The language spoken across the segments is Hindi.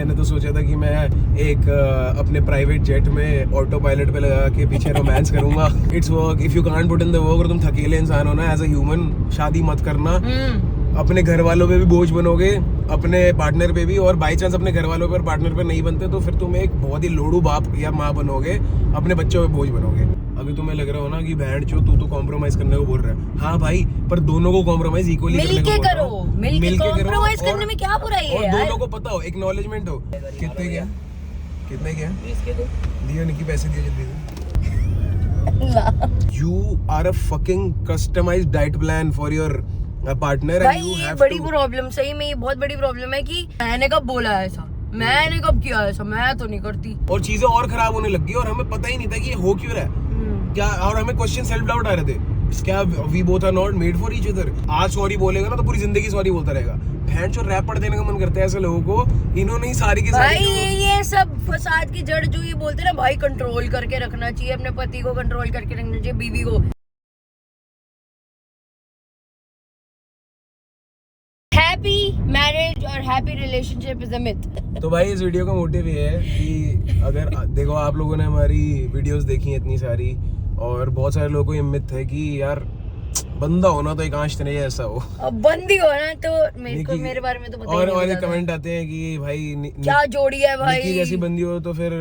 मैंने तो सोचा था कि मैं एक अपने प्राइवेट जेट में ऑटो पायलट पे लगा के पीछे रोमांस करूंगा। It's work if you can't put in the work. और तुम थकेले इंसान हो ना एज अ ह्यूमन, शादी मत करना। अपने घर वालों पे भी बोझ बनोगे, अपने पार्टनर पे भी, और बाई चांस अपने घर वालों पे और पार्टनर पे नहीं बनते तो फिर तुम एक बहुत ही लोड़ू बाप या माँ बनोगे, अपने बच्चों पे बोझ बनोगे। अभी तुम्हें लग रहा हो ना कि बहन चो तू तो कॉम्प्रोमाइज करने को बोल रहा है। हाँ भाई, पर दोनों को कॉम्प्रोमाइज इक्वली मिलके करो, मिलके कॉम्प्रोमाइज करने में क्या बुराई है यार। दोनों को पता हो, एक्नॉलेजमेंट हो। कितने क्या दियो निकी, पैसे दिए जल्दी। You are a fucking customized diet plan for your partner and you have to. बड़ी प्रॉब्लम, सही में ये बहुत बड़ी प्रॉब्लम है कि मैंने कब बोला ऐसा, मैंने कब किया ऐसा, मैं तो नहीं करती। और चीजें और खराब होने लगी और हमें पता ही नहीं था कि ये हो क्यों रहा है क्या। और हमें क्वेश्चन सेल्फ डाउट आ रहे थे, क्या we both are not made for each other. आज सॉरी बोलेगा ना तो पूरी जिंदगी सॉरी बोलता रहेगा। बहन चो रैप पढ़ देने का मन करता है ऐसे लोगों को। इन्होंने ही सारी की सारी भाई ये सब फसाद की जड़ जो ये बोलते हैं ना, भाई कंट्रोल करके रखना चाहिए अपने पति को, कंट्रोल करके रखना चाहिए बीवी को। हैप्पी मैरिज और happy relationship is a myth. तो भाई इस वीडियो का मोटिव ये है कि अगर देखो आप लोगों ने हमारी वीडियोस देखी हैं इतनी सारी, और बहुत सारे लोगों को ये मिथ है कि यार बंदा होना तो एक आंच नहीं ऐसा हो, अब बंदी होना तो मेरे बारे में तो पता और ही नहीं। और कमेंट आते हैं कि भाई क्या जोड़ी है भाई, निकी जैसी बंदी हो तो फिर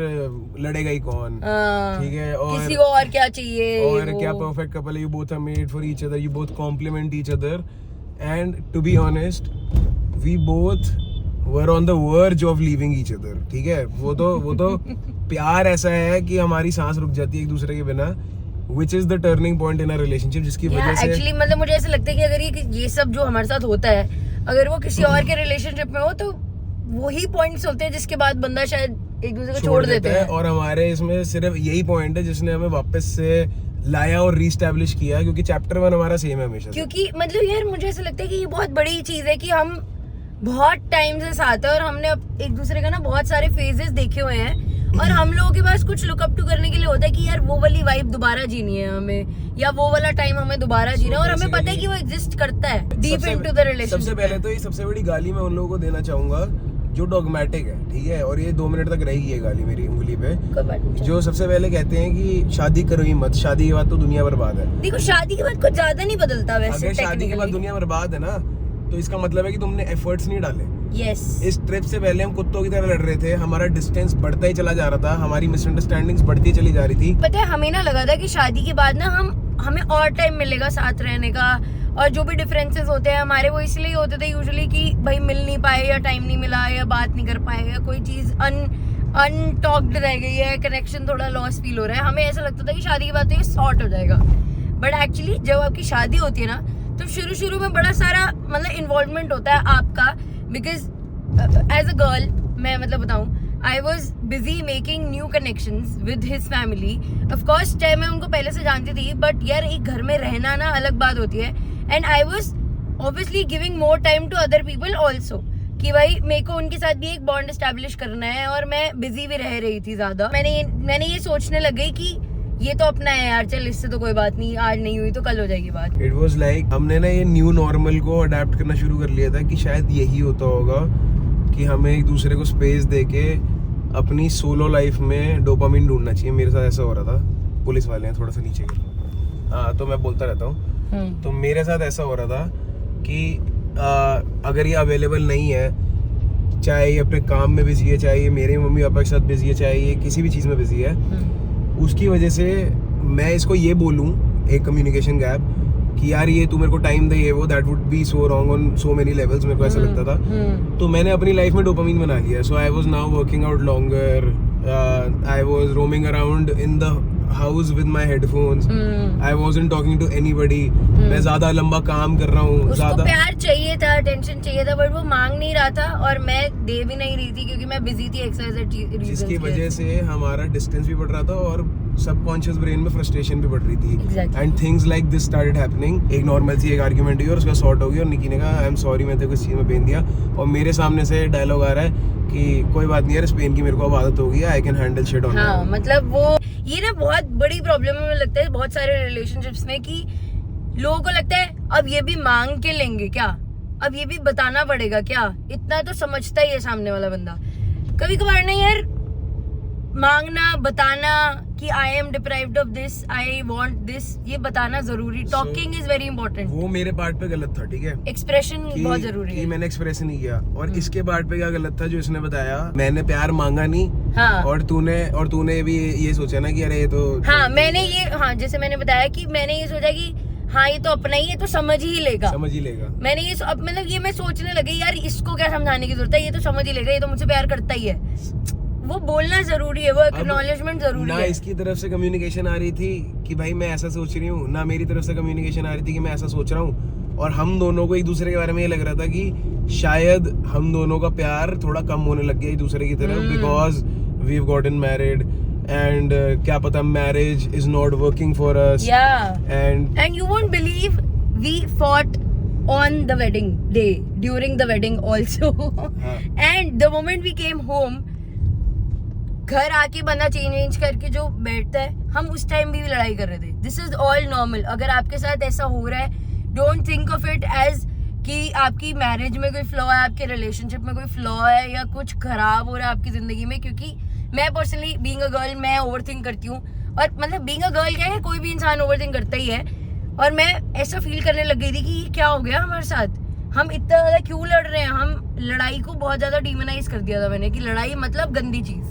लड़ेगा ही कौन। ठीक है, और किसी को और क्या चाहिए, और क्या परफेक्ट कपल है, you both are made for each other, you both complement each other. And to be honest we both were on the verge of leaving each other. ठीक है, वो तो प्यार ऐसा है कि हमारी सांस रुक जाती है एक दूसरे के बिना, which is the turning point in our relationship, जिसकी वजह से एक्चुअली मतलब मुझे ऐसा लगता है कि अगर ये सब जो हमारे साथ होता है, अगर वो किसी और के रिलेशनशिप में हो तो वही पॉइंट्स होते हैं जिसके बाद बंदा शायद एक दूसरे को छोड़ देते हैं। और हमारे इसमें सिर्फ यही पॉइंट है जिसने हमें वापस से लाया और रीस्टैब्लिश किया, क्योंकि चैप्टर 1 हमारा सेम है हमेशा। क्योंकि मतलब यार मुझे ऐसा लगता है कि ये बहुत बड़ी चीज है कि हम बहुत टाइम से साथ है और हमने एक दूसरे का ना बहुत सारे फेजेस देखे हुए हैं, और हम लोगों के पास कुछ लुक अप टू करने के लिए होता है कि यार वो वाली वाइब दोबारा जीनी है हमें, या वो वाला टाइम हमें दोबारा जीना है, और हमें पता है कि वो एग्जिस्ट करता है डीप इनटू द रिलेशनशिप। सबसे पहले तो ये सबसे बड़ी गाली मैं उन लोगों को देना चाहूंगा जो डॉगमेटिक है, ठीक है, और ये 2 मिनट तक रहेगी ये गाली मेरी उंगली पे, जो सबसे पहले कहते हैं कि शादी करो ही मत, शादी के बाद तो दुनिया बर्बाद है। देखो शादी के बाद कुछ ज्यादा नहीं बदलता वैसे। अगर शादी के बाद दुनिया बर्बाद है ना, तो इसका मतलब है कि तुमने एफर्ट्स नहीं डाले। Yes. इस ट्रिप से पहले हम कुत्तों की तरह लड़ रहे थे, हमारा डिस्टेंस बढ़ता ही चला जा रहा था, हमारी मिसअंडरस्टैंडिंग्स बढ़ती चली जा रही थी। पता है हमें ना लगा था कि शादी के बाद ना हमें और टाइम मिलेगा साथ रहने का, और जो भी डिफरेंसेस होते हैं हमारे वो इसलिए होते थे यूजुअली कि भाई मिल नहीं पाए या टाइम नहीं मिला या बात नहीं कर पाए या कोई चीज अनटॉक्ड रह गई है, कनेक्शन थोड़ा लॉस फील हो रहा है। हमें ऐसा लगता था कि शादी के बाद तो ये सॉर्ट हो जाएगा, बट एक्चुअली जब आपकी शादी होती है ना तो शुरू में बड़ा सारा मतलब इन्वॉल्वमेंट होता है आपका, बिकॉज एज अ गर्ल मैं मतलब बताऊं, I was busy making new connections with his family. Of course चाहे मैं उनको पहले से जानती थी, बट यार एक घर में रहना ना अलग बात होती है, and I was obviously giving more time to other people also, कि भाई मेरे को उनके साथ भी एक बॉन्ड एस्टेब्लिश करना है, और मैं बिजी भी रह रही थी ज्यादा। मैंने ये सोचने लग गई कि ये तो अपना है यार, चल इससे तो कोई बात नहीं, आज नहीं हुई तो कल हो जाएगी बात। इट वाज लाइक हमने ना ये न्यू नॉर्मल को अडेप्ट करना शुरू कर लिया था कि शायद यही होता होगा कि हमें एक दूसरे को स्पेस देके अपनी सोलो लाइफ में डोपामिन ढूंढना चाहिए। मेरे साथ ऐसा हो रहा था, पुलिस वाले हैं थोड़ा सा नीचे के, हाँ तो मैं बोलता रहता हूँ, तो मेरे साथ ऐसा हो रहा था कि अगर ये अवेलेबल नहीं है, चाहे ये अपने काम में बिजी है, चाहे ये मेरे मम्मी पापा के साथ बिजी है, चाहे ये किसी भी चीज़ में बिजी है, उसकी वजह से मैं इसको ये बोलूँ एक कम्युनिकेशन गैप कि यार ये तू मेरे को टाइम दे, ये वो, that would be so wrong on so many levels. मेरे को ऐसा लगता था, तो मैंने अपनी लाइफ में डोपामिन बना लिया। So I was now working out longer, I was roaming around in the house with my headphones, I wasn't talking to anybody. मैं ज्यादा लंबा काम कर रहा हूँ, ज्यादा प्यार चाहिए था, अटेंशन चाहिए था, बट वो मांग नहीं रहा था और मैं दे भी नहीं रही थी क्योंकि मैं बिजी थी एक्सरसाइज, जिसकी वजह से हमारा डिस्टेंस भी बढ़ रहा था और सबकॉन्शियस ब्रेन में फ्रस्ट्रेशन भी बढ़ रही थी। And things like this started happening. एक नॉर्मल सी एक आर्ग्यूमेंट हुई और उसका सॉर्ट हो गया, और निकी ने कहा आई एम सॉरी मैं तेरे को इस चीज में पेन दिया, और मेरे सामने से डायलॉग आ रहा है कि कोई बात नहीं यार, इस पेन की मेरे को अब आदत हो गई है, I can handle shit on. हाँ, मतलब वो ये ना बहुत बड़ी प्रॉब्लम है, मुझे लगता है बहुत सारे रिलेशनशिप्स में, कि लोगों को लगता है अब ये भी मांग के लेंगे क्या, अब ये भी बताना पड़ेगा क्या, इतना तो समझता ही है सामने वाला बंदा। कभी कभार ना यार मांगना, बताना कि I am deprived of this, I want this, ये बताना जरूरी, टॉकिंग इज वेरी इंपॉर्टेंट। वो मेरे पार्ट पे गलत था, ठीक है, एक्सप्रेशन बहुत जरूरी है। मैंने एक्सप्रेस नहीं किया। और इसके पार्ट पे क्या गलत था जो इसने बताया, मैंने प्यार मांगा नहीं। हाँ। और तूने भी ये सोचा ना कि अरे ये तो हाँ मैंने ये, हाँ जैसे मैंने बताया कि मैंने ये सोचा कि हाँ ये तो अपना ही है, तो समझ ही लेगा। मैंने ये मतलब ये मैं सोचने लगी यार इसको क्या समझाने की जरूरत है, ये तो समझ ही लेगा, ये तो मुझसे प्यार करता ही है। वो बोलना जरूरी है, वो एक्नॉलेजमेंट जरूरी है। ना इसकी तरफ से कम्युनिकेशन आ रही थी कि भाई मैं ऐसा सोच रही हूँ, ना मेरी तरफ से कम्युनिकेशन आ रही थी कि मैं ऐसा सोच रहा हूँ। और हम दोनों को एक दूसरे के बारे में ये लग रहा था कि शायद हम दोनों का प्यार थोड़ा कम होने लग गया एक दूसरे की तरफ, because we have gotten married and क्या पता marriage is not working for us. And you won't believe we fought on the wedding day, during the wedding also. And the moment we came home, घर आके बंदा चेंज करके जो बैठता है, हम उस टाइम भी लड़ाई कर रहे थे। This is all normal. अगर आपके साथ ऐसा हो रहा है, don't think of it as कि आपकी मैरिज में कोई फ्लॉ है, आपके रिलेशनशिप में कोई फ्लॉ है, या कुछ खराब हो रहा है आपकी जिंदगी में। क्योंकि मैं पर्सनली बीइंग अ गर्ल, मैं ओवर थिंक करती हूँ। और मतलब बीइंग अ गर्ल क्या है, कोई भी इंसान ओवर थिंक करता ही है। और मैं ऐसा फील करने लग गई थी कि ये क्या हो गया हमारे साथ, हम इतना ज्यादा क्यों लड़ रहे हैं। हम लड़ाई को बहुत ज्यादा डिमोनाइज कर दिया था मैंने, कि लड़ाई मतलब गंदी चीज,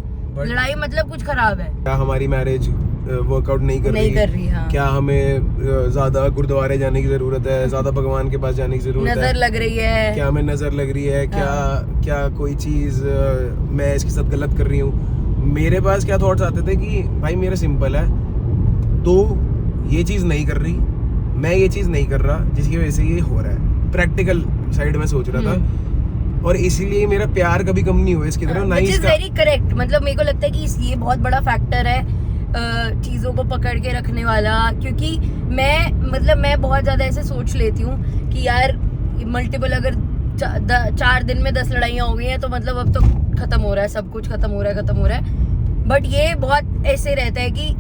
लड़ाई मतलब कुछ खराब है। क्या हमारी मैरिज वर्कआउट नहीं कर रही? हाँ। क्या हमें ज्यादा गुरुद्वारे जाने की जरूरत है, ज्यादा भगवान के पास जाने की जरूरत है, नजर लग रही है, क्या हमें नजर लग रही है, क्या कोई चीज मैं इसके साथ गलत कर रही हूँ। मेरे पास क्या थॉट्स आते थे कि भाई मेरा सिंपल है, तो ये चीज नहीं कर रही, मैं ये चीज नहीं कर रहा, जिसकी वजह से ये हो रहा है। प्रैक्टिकल साइड में सोच रहा था, और इसीलिए मेरा प्यार कभी कम नहीं हुआ इसकी तरफ। Which is very correct. मतलब मेरे को लगता है कि ये बहुत बड़ा फैक्टर है चीजों को पकड़ के रखने वाला। क्योंकि मैं बहुत ज्यादा ऐसे सोच लेती हूँ कि यार मल्टीपल अगर 4 दिन में 10 लड़ाइयाँ हो गई हैं, तो मतलब अब तो खत्म हो रहा है, सब कुछ खत्म हो रहा है। बट ये बहुत ऐसे रहता है कि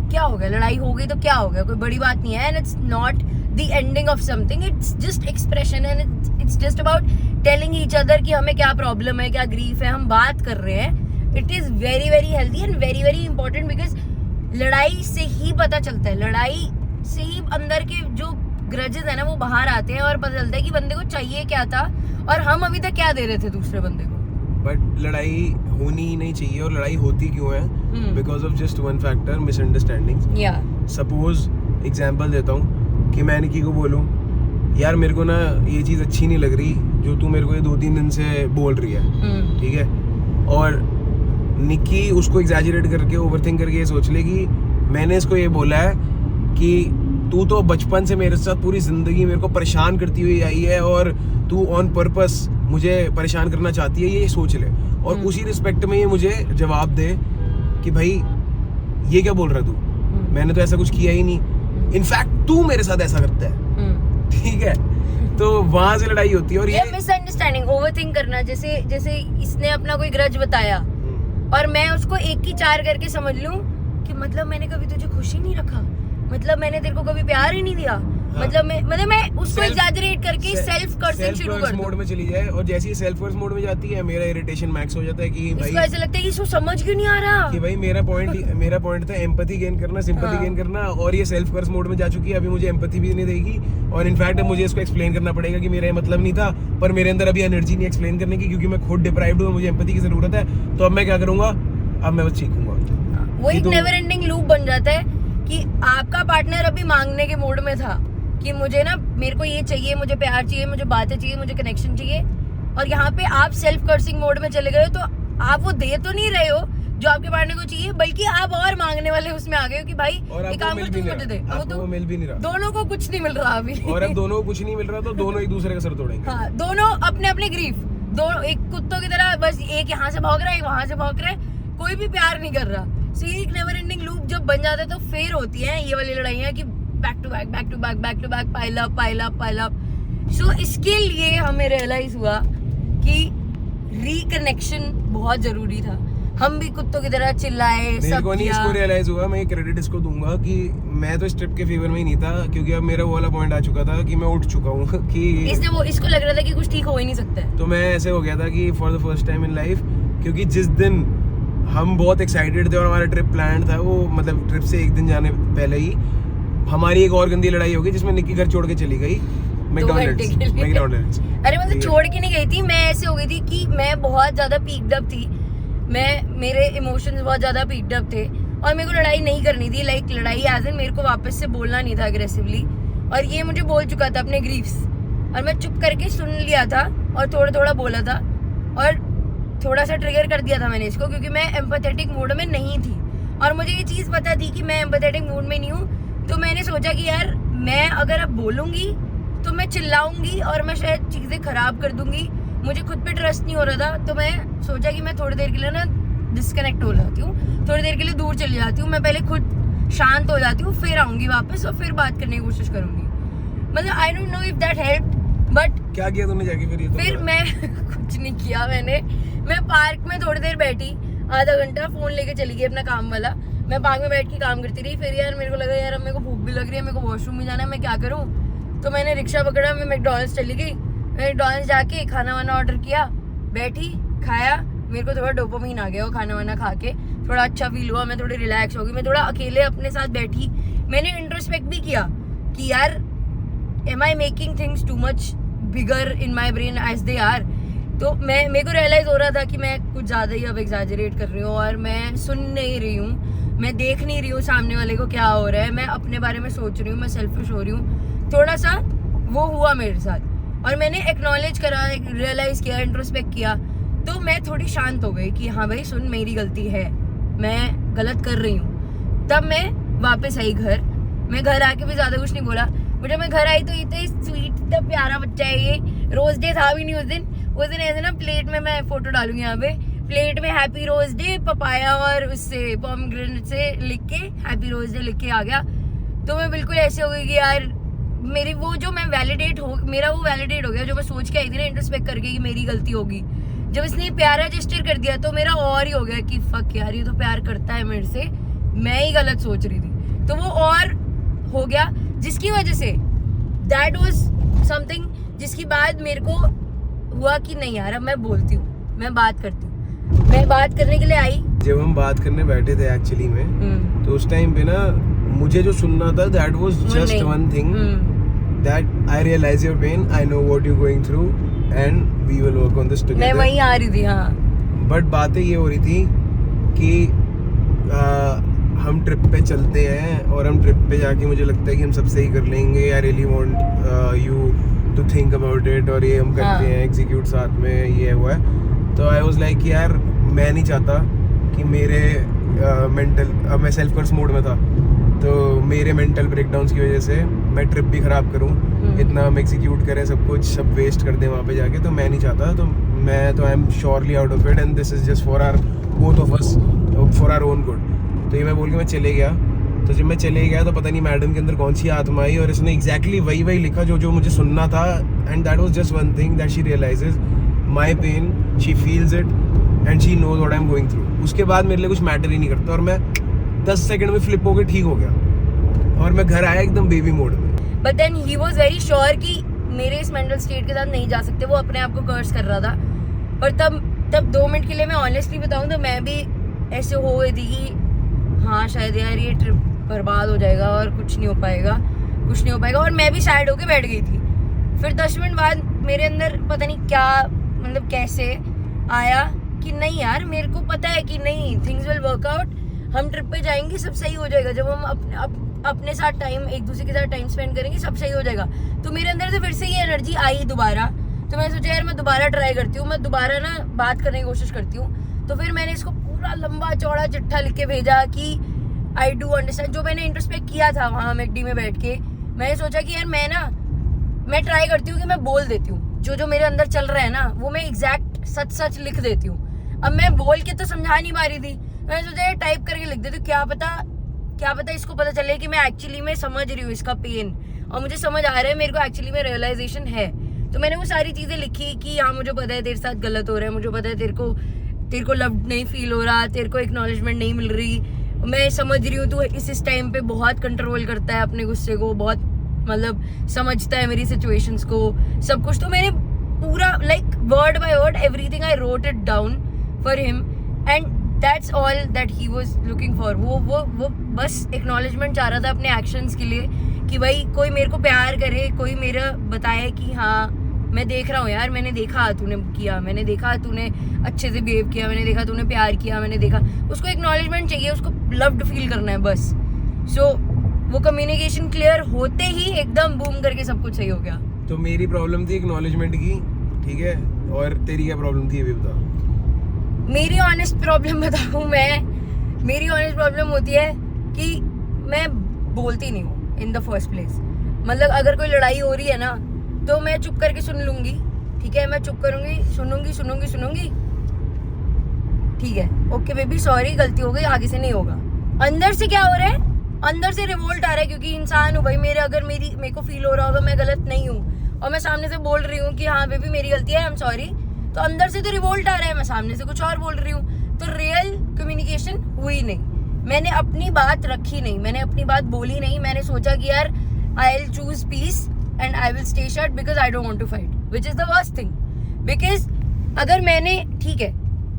क्या हो गया, लड़ाई हो गई तो क्या हो गया, कोई बड़ी बात नहीं है। And it's not the ending of something, it's just expression and it's just about telling each other कि हमें क्या प्रॉब्लम है, क्या ग्रीफ है, हम बात कर रहे हैं। It is very very healthy and very very important, because लड़ाई से ही पता चलता है, लड़ाई से ही अंदर के जो ग्रजेस है ना वो बाहर आते हैं, और पता चलता है कि बंदे को चाहिए क्या था और हम अभी तक क्या दे रहे थे दूसरे बंदे को। बट लड़ाई होनी ही नहीं चाहिए, और लड़ाई होती क्यों है? Because of just one factor, misunderstanding. Suppose example देता हूँ कि मैं निकी को बोलूँ, यार मेरे को ना ये चीज़ अच्छी नहीं लग रही जो तू मेरे को ये 2-3 दिन से बोल रही है, ठीक है, और निकी उसको एग्जैजरेट करके ओवरथिंक करके ये सोच लेगी मैंने इसको ये बोला है कि तू तो बचपन से मेरे साथ पूरी जिंदगी मेरे को परेशान करती हुई आई है, और तू ऑन पर्पस मुझे परेशान करना चाहती है, ये सोच ले। और उसी रिस्पेक्ट में ये मुझे जवाब दे कि भाई ये क्या बोल रहा तू, मैंने तो ऐसा कुछ किया ही नहीं, इनफैक्ट तू मेरे साथ ऐसा करता है, ठीक है। तो वहां से लड़ाई होती है। और ये मिसअंडरस्टैंडिंग, ओवरथिंक करना। जैसे इसने अपना कोई ग्रज बताया और मैं उसको 1 की 4 करके समझ लूं कि मतलब मैंने कभी तुझे खुश ही नहीं रखा, मतलब मैंने तेरे को कभी प्यार ही नहीं दिया, मतलब मैं उसको एग्जैजरेट करके सेल्फ कर्सिंग शुरू कर दूं, मोड में चली जाए। और जैसे ही सेल्फ कर्स मोड में जाती है, मेरा इरिटेशन मैक्स हो जाता है कि भाई इसको ऐसा लगता है कि इसको समझ क्यों नहीं आ रहा, कि भाई मेरा पॉइंट था एम्पैथी गेन करना, सिंपैथी गेन करना, और ये सेल्फ कर्स मोड में जा चुकी है। अभी मुझे एम्पैथी भी नहीं देगी, और इनफैक्ट मुझे इसको एक्सप्लेन करना पड़ेगा कि मेरा ये मतलब नहीं था, पर मेरे अंदर अभी एनर्जी नहीं एक्सप्लेन करने की, क्योंकि मैं खुद डिप्राइव्ड हूँ, मुझे एम्पैथी की जरूरत है। तो अब मैं क्या करूंगा, अब मैं बस सीखूंगा। वो एक नेवर एंडिंग लूप बन जाता है कि आपका पार्टनर अभी मांगने के मूड में था कि मुझे ना, मेरे को ये चाहिए, मुझे प्यार चाहिए, मुझे बातें चाहिए, मुझे कनेक्शन चाहिए, और यहाँ पे आप सेल्फ कर्सिंग मोड में चले गए हो। तो आप वो दे तो नहीं रहे हो जो आपके पार्टनर को चाहिए, बल्कि आप और मांगने वाले उसमें आ गए हो कि भाई एक काम कर, तू मुझे दे। वो मिल भी नहीं रहा, दोनों को कुछ नहीं मिल रहा अभी, और अब दोनों को कुछ नहीं मिल रहा, तो दोनों एक दूसरे का सर तोड़ेंगे। हाँ, दोनों अपने अपने ग्रीफ, दोनों एक कुत्तों की तरह, बस एक यहाँ से भाग रहा है, एक वहां से भाग रहा है, कोई भी प्यार नहीं कर रहा। सो ये एक नेवर एंडिंग लूप जब बन जाता है तो फिर होती है ये वाली लड़ाइयाँ कि back to back pile up. So इसके लिए हमें रियलाइज हुआ कि रिकनेक्शन बहुत जरूरी था। हम भी कुत्तों की तरह चिल्लाए, मेरे को नहीं इसको रियलाइज हुआ, मैं क्रेडिट इसको दूंगा कि मैं तो इस ट्रिप के फेवर में ही नहीं था, क्योंकि अब मेरा वो वाला पॉइंट आ चुका था कि मैं उठ चुका हूँ कि इसको लग रहा था कि कुछ ठीक हो ही नहीं सकता है। तो मैं ऐसे हो गया था कि for the first time in life क्योंकि जिस दिन हम बहुत एक्साइटेड थे और हमारा ट्रिप प्लान था, वो मतलब ट्रिप से एक दिन जाने पहले ही हमारी एक और गंदी लड़ाई हो गई जिसमें निक्की घर छोड़ के चली गई मैकडॉनल्ड्स। अरे मतलब छोड़ के नहीं गई थी मैं, ऐसे हो गई थी कि मैं बहुत ज्यादा पीक्ड अप थी, मेरे इमोशंस बहुत ज्यादा पीक्ड अप थे और मेरे को लड़ाई नहीं करनी थी। लाइक लड़ाई एज इन मेरे को वापस से बोलना नहीं था अग्रेसिवली, और ये मुझे बोल चुका था अपने ग्रीफ्स, और मैं चुप करके सुन लिया था और थोड़ा थोड़ा बोला था और थोड़ा सा ट्रिगर कर दिया था मैंने इसको, क्योंकि मैं एम्पैथेटिक मूड में नहीं थी और मुझे ये चीज़ पता थी कि मैं एम्पैथेटिक मूड में नहीं हूँ। तो मैंने सोचा कि यार मैं अगर अब बोलूँगी तो मैं चिल्लाऊंगी और मैं शायद चीज़ें ख़राब कर दूंगी, मुझे खुद पे ट्रस्ट नहीं हो रहा था। तो मैं सोचा कि मैं थोड़ी देर के लिए ना डिस्कनेक्ट हो जाती हूँ, थोड़ी देर के लिए दूर चली जाती हूँ, मैं पहले खुद शांत हो जाती हूँ, फिर आऊँगी वापस और फिर बात करने की कोशिश करूँगी। मतलब आई don't know if that help, but क्या किया तुमने जाके फिर मैं कुछ नहीं किया मैंने। मैं पार्क में थोड़ी देर बैठी, आधा घंटा फ़ोन लेके चली गई अपना काम वाला। मैं पार्क में बैठ के काम करती रही। फिर यार मेरे को लगा यार अब मेरे को भूख भी लग रही है, मेरे को वॉशरूम में जाना है, मैं क्या करूँ। तो मैंने रिक्शा पकड़ा, मैं मैकडॉनल्ड्स चली गई। मैकडॉनल्ड्स जाके खाना वाना ऑर्डर किया, बैठी, खाया, मेरे को थोड़ा डोपामाइन आ गया वो खाना वाना खा के, थोड़ा अच्छा फील हुआ, मैं थोड़ी रिलैक्स हो गई। मैं थोड़ा अकेले अपने साथ बैठी, मैंने इंट्रोस्पेक्ट भी किया कि यार am I making things too much bigger in my brain as they are. तो मेरे को रियलाइज़ हो रहा था कि मैं कुछ ज़्यादा ही अब एग्जैजरेट कर रही हूँ और मैं सुन नहीं रही हूँ, मैं देख नहीं रही हूँ सामने वाले को क्या हो रहा है, मैं अपने बारे में सोच रही हूँ, मैं सेल्फिश हो रही हूँ। थोड़ा सा वो हुआ मेरे साथ और मैंने एक्नॉलेज करा, रियलाइज़ किया, इंट्रोस्पेक्ट किया, तो मैं थोड़ी शांत हो गई कि हाँ भाई सुन, मेरी गलती है, मैं गलत कर रही हूँ। तब मैं वापस आई घर। मैं घर आके भी ज़्यादा कुछ नहीं बोला। मुझे मैं घर आई तो इतने स्वीट, इतना प्यारा बच्चा है ये। रोज डे था भी नहीं उस दिन ऐसे ना प्लेट में, मैं फोटो डालूंगी यहाँ पे, प्लेट में हैप्पी रोज डे पपाया और उससे पोमेग्रेनेट से लिख के हैप्पी रोज डे लिख के आ गया। तो मैं बिल्कुल ऐसे हो गई कि यार मेरी वो जो मैं मेरा वो वैलिडेट हो गया, जो मैं सोच के आई थी ना इंट्रोस्पेक्ट करके कि मेरी गलती होगी। जब इसने प्यारा जेस्चर कर दिया तो मेरा और ही हो गया कि फक यार ये तो प्यार करता है मेरे से, मैं ही गलत सोच रही थी। तो वो और हो गया, जिसकी वजह से दैट वाज समथिंग, जिसकी बाद मेरे को हुआ कि नहीं यार अब मैं बोलती हूँ, मैं बात करती हूँ। मैं बात करने के लिए आई। जब हम बात करने बैठे थे एक्चुअली में, तो उस टाइम पे ना मुझे जो सुनना था that was just one thing, that I realise your pain, I know what you going through and we will work on this together. मैं वहीं आ रही थी। हाँ, बट बातें ये हो रही थी कि हम ट्रिप पे चलते हैं और हम ट्रिप पे जाके मुझे लगता है कि हम सब सही कर लेंगे, I really want you to think about it, और ये हम करते हैं एग्जीक्यूट साथ में, ये हुआ है। तो आई वाज लाइक यार मैं नहीं चाहता कि मेरे मैं सेल्फ कर्स मोड में था, तो मेरे मेंटल ब्रेकडाउन्स की वजह से मैं ट्रिप भी ख़राब करूं, इतना हम एग्जीक्यूट करें, सब कुछ सब वेस्ट कर दें वहाँ पे जाके, तो मैं नहीं चाहता। तो I am surely out of it and this is just for our both of us, for our own good. तो ये मैं बोल के मैं चले गया। तो जब मैं चले गया तो पता नहीं मैडम के अंदर कौन सी आत्मा आई और इसने एग्जैक्टली वही लिखा जो मुझे सुनना था, and that was just one thing, that she realises my pain, she feels it and she knows what I am going through. उसके बाद मेरे लिए कुछ मैटर ही नहीं करता और मैं 10 सेकंड में फ्लिप होकर ठीक हो गया और मैं घर आया एकदम बेबी मोड में। But then he was very sure कि मेरे इस मेंटल स्टेट के साथ नहीं जा सकते, वो अपने आप को कर्स कर रहा था। और तब 2 मिनट के लिए मैं ऑनेस्टली बताऊं तो मैं भी ऐसे हो गई थी कि हाँ शायद यार ये ट्रिप बर्बाद हो जाएगा और कुछ नहीं हो पाएगा, और मैं भी सैड होके बैठ गई थी। फिर 10 मिनट बाद मेरे अंदर पता नहीं क्या, मतलब कैसे आया कि नहीं यार मेरे को पता है कि नहीं, थिंग्स विल वर्क आउट, हम ट्रिप पे जाएंगे, सब सही हो जाएगा। जब हम अपने साथ टाइम, एक दूसरे के साथ टाइम स्पेंड करेंगे, सब सही हो जाएगा। तो मेरे अंदर से फिर से ये एनर्जी आई दोबारा। तो मैंने सोचा यार मैं दोबारा ट्राई करती हूँ, मैं दोबारा ना बात करने की कोशिश करती हूँ। तो फिर मैंने इसको पूरा लंबा चौड़ा चिट्ठा लिख के भेजा कि आई डू अंडरस्टैंड, जो मैंने इंट्रोस्पेक्ट किया था वहाँ मैकडी में बैठ के। मैंने सोचा कि यार मैं ट्राई करती हूँ कि मैं बोल देती हूँ जो मेरे अंदर चल रहा है ना, वो मैं एग्जैक्ट सच लिख देती हूँ। अब मैं बोल के तो समझा नहीं पा रही थी, मैंने सोचा यार टाइप करके लिख देती हूँ, क्या पता इसको पता चले कि मैं एक्चुअली में समझ रही हूँ इसका पेन, और मुझे समझ आ रहा है, मेरे को एक्चुअली में रियलाइजेशन है। तो मैंने वो सारी चीज़ें लिखी कि हाँ मुझे पता है तेरे साथ गलत हो रहा है, मुझे पता है तेरे को लव नहीं फील हो रहा, तेरे को एक्नॉलेजमेंट नहीं मिल रही, मैं समझ रही हूँ तू इस टाइम पे बहुत कंट्रोल करता है अपने गुस्से को, बहुत मतलब समझता है मेरी सिचुएशंस को, सब कुछ। तो मैंने पूरा like word by word everything I wrote it down for him, and that's all that he was looking for. वो बस acknowledgement चाह रहा था अपने actions के लिए कि भाई कोई मेरे को प्यार करे, कोई मेरा बताए कि हाँ मैं देख रहा हूँ यार, मैंने देखा तूने किया, मैंने देखा तूने अच्छे से बिहेव किया, मैंने देखा तूने प्यार किया, मैंने देखा. उसको एक्नॉलेजमेंट चाहिए, उसको लव्ड फील करना है बस. सो वो कम्युनिकेशन क्लियर होते ही एकदम बूम करके सब कुछ सही हो गया. तो मेरी प्रॉब्लम थी एक्नॉलेजमेंट की, ठीक है, और तेरी क्या प्रॉब्लम थी ये भी बता. मेरी ऑनेस्ट प्रॉब्लम बताऊँ मैं, मेरी ऑनेस्ट प्रॉब्लम होती है कि मैं बोलती नहीं हूँ इन द फर्स्ट प्लेस. मतलब अगर कोई लड़ाई हो रही है ना तो मैं चुप करके सुन लूंगी, ठीक है, मैं चुप करूंगी, सुनूंगी, ठीक है, ओके बेबी सॉरी गलती हो गई, आगे से नहीं होगा. अंदर से क्या हो रहा है, अंदर से रिवोल्ट आ रहा है क्योंकि इंसान हूँ भाई. मेरे को फील हो रहा होगा मैं गलत नहीं हूँ और मैं सामने से बोल रही हूँ कि हाँ बेबी मेरी गलती है, आई एम सॉरी, तो अंदर से तो रिवोल्ट आ रहा है, मैं सामने से कुछ और बोल रही हूँ. तो रियल कम्युनिकेशन हुई नहीं, मैंने अपनी बात रखी नहीं, मैंने अपनी बात बोली नहीं. मैंने सोचा कि यार I will choose peace and I will stay shut because I don't want to fight, which is the worst thing. Because अगर मैंने ठीक है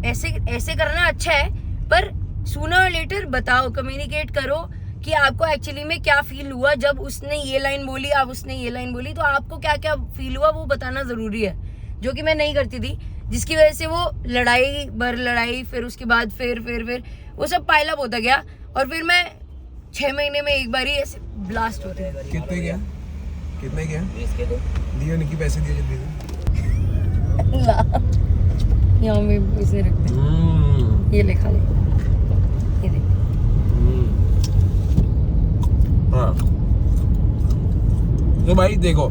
ऐसे करना अच्छा है, पर sooner or later बताओ, कम्युनिकेट करो कि आपको एक्चुअली में क्या फील हुआ जब उसने ये लाइन बोली, अब उसने ये लाइन बोली, तो आपको क्या क्या फील हुआ वो बताना जरूरी है, जो कि मैं नहीं करती थी, जिसकी वजह से वो लड़ाई फिर उसके बाद फिर वो सब पाइल अप होता गया और फिर मैं 6 महीने में एक बार ही ऐसे ब्लास्ट होते हैं. कितने क्या दियो निकी, पैसे दिए जल्दी से. ला यहाँ में इसे रखते हैं, ये लिखा ले, ये देख. हाँ तो भाई देखो,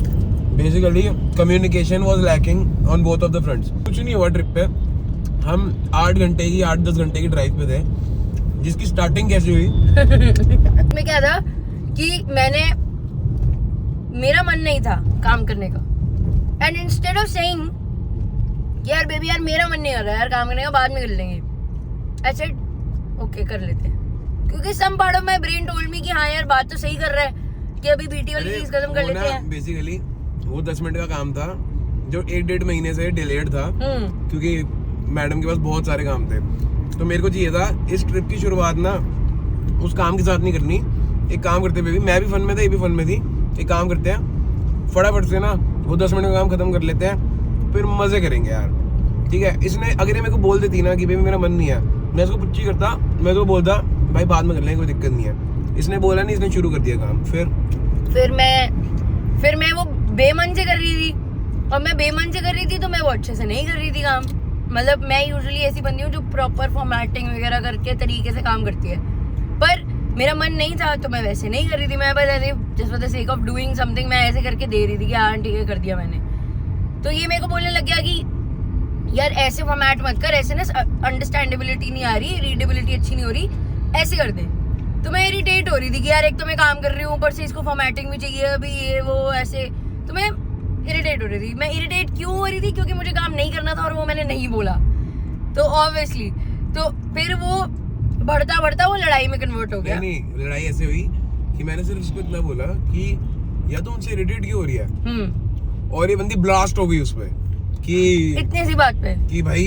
basically communication was lacking on both of the fronts. कुछ नहीं हुआ ट्रिप पे, हम 8-10 घंटे की ड्राइव पे थे, जिसकी स्टार्टिंग कैसे हुई में क्या था कि मेरा मन नहीं था काम करने का, एंड इंस्टेड ऑफ सेइंग यार बेबी यार मेरा मन नहीं कर रहा यार काम करने का, बाद में कर लेंगे, आई सेड ओके कर लेते हैं, क्योंकि some part of my brain told me कि हाँ यार बात तो सही कर रहा है कि अभी बीटी वाली चीज खत्म कर लेते हैं. बेसिकली वो 10 मिनट का काम था जो 1-1.5 महीने से डिलेड था, क्योंकि मैडम के पास बहुत सारे काम थे. तो मेरे को चाहिए था इस ट्रिप की शुरुआत ना उस काम के साथ नहीं करनी. एक काम करते बेबी, मैं भी फन में था, ये भी फन में थी, एक काम करते हैं फटाफट से ना वो 10 मिनट का काम खत्म कर लेते हैं, फिर मजे करेंगे यार, ठीक है. इसने अगर ये मेरे को बोल देती ना कि बेबी मेरा मन नहीं है, मैं इसको पुच्ची करता, मैं तो बोलता भाई बाद में कर लेंगे, कोई दिक्कत नहीं है. इसने बोला नहीं, इसने शुरू कर दिया काम. फिर मैं वो बेमन से कर रही थी, और मैं बेमन से कर रही थी तो मैं वो अच्छे से नहीं कर रही थी काम. मतलब मैं यूजुअली ऐसी बंदी हूँ जो प्रॉपर फॉर्मेटिंग वगैरह करके तरीके से काम करती है, पर मेरा मन नहीं था तो मैं वैसे नहीं कर रही थी. मैं बस ऐसे just for the sake of doing something मैं ऐसे करके दे रही थी कि हाँ ठीक है कर दिया मैंने. तो ये मेरे को बोलने लग गया कि यार ऐसे फॉर्मेट मत कर, ऐसे ना अंडरस्टैंडेबिलिटी नहीं आ रही, रीडेबिलिटी अच्छी नहीं हो रही, ऐसे कर दे. तो मैं इरिटेट हो रही थी कि यार एक तो मैं काम कर रही हूँ, ऊपर से इसको फॉर्मेटिंग भी चाहिए अभी, ये वो ऐसे. तो मैं इरिटेट हो रही थी. मैं इरिटेट क्यों हो रही थी, क्योंकि मुझे काम नहीं करना था और वो मैंने नहीं बोला. तो ऑब्वियसली तो फिर वो बढ़ता वो लड़ाई में कन्वर्ट हो गया. नहीं लड़ाई ऐसे हुई कि मैंने सिर्फ उसको इतना बोला कि या तो उनसे इरिटेट क्यों हो रही है, और ये बंदी ब्लास्ट हो गई उस पे कि इतनी सी बात पे कि भाई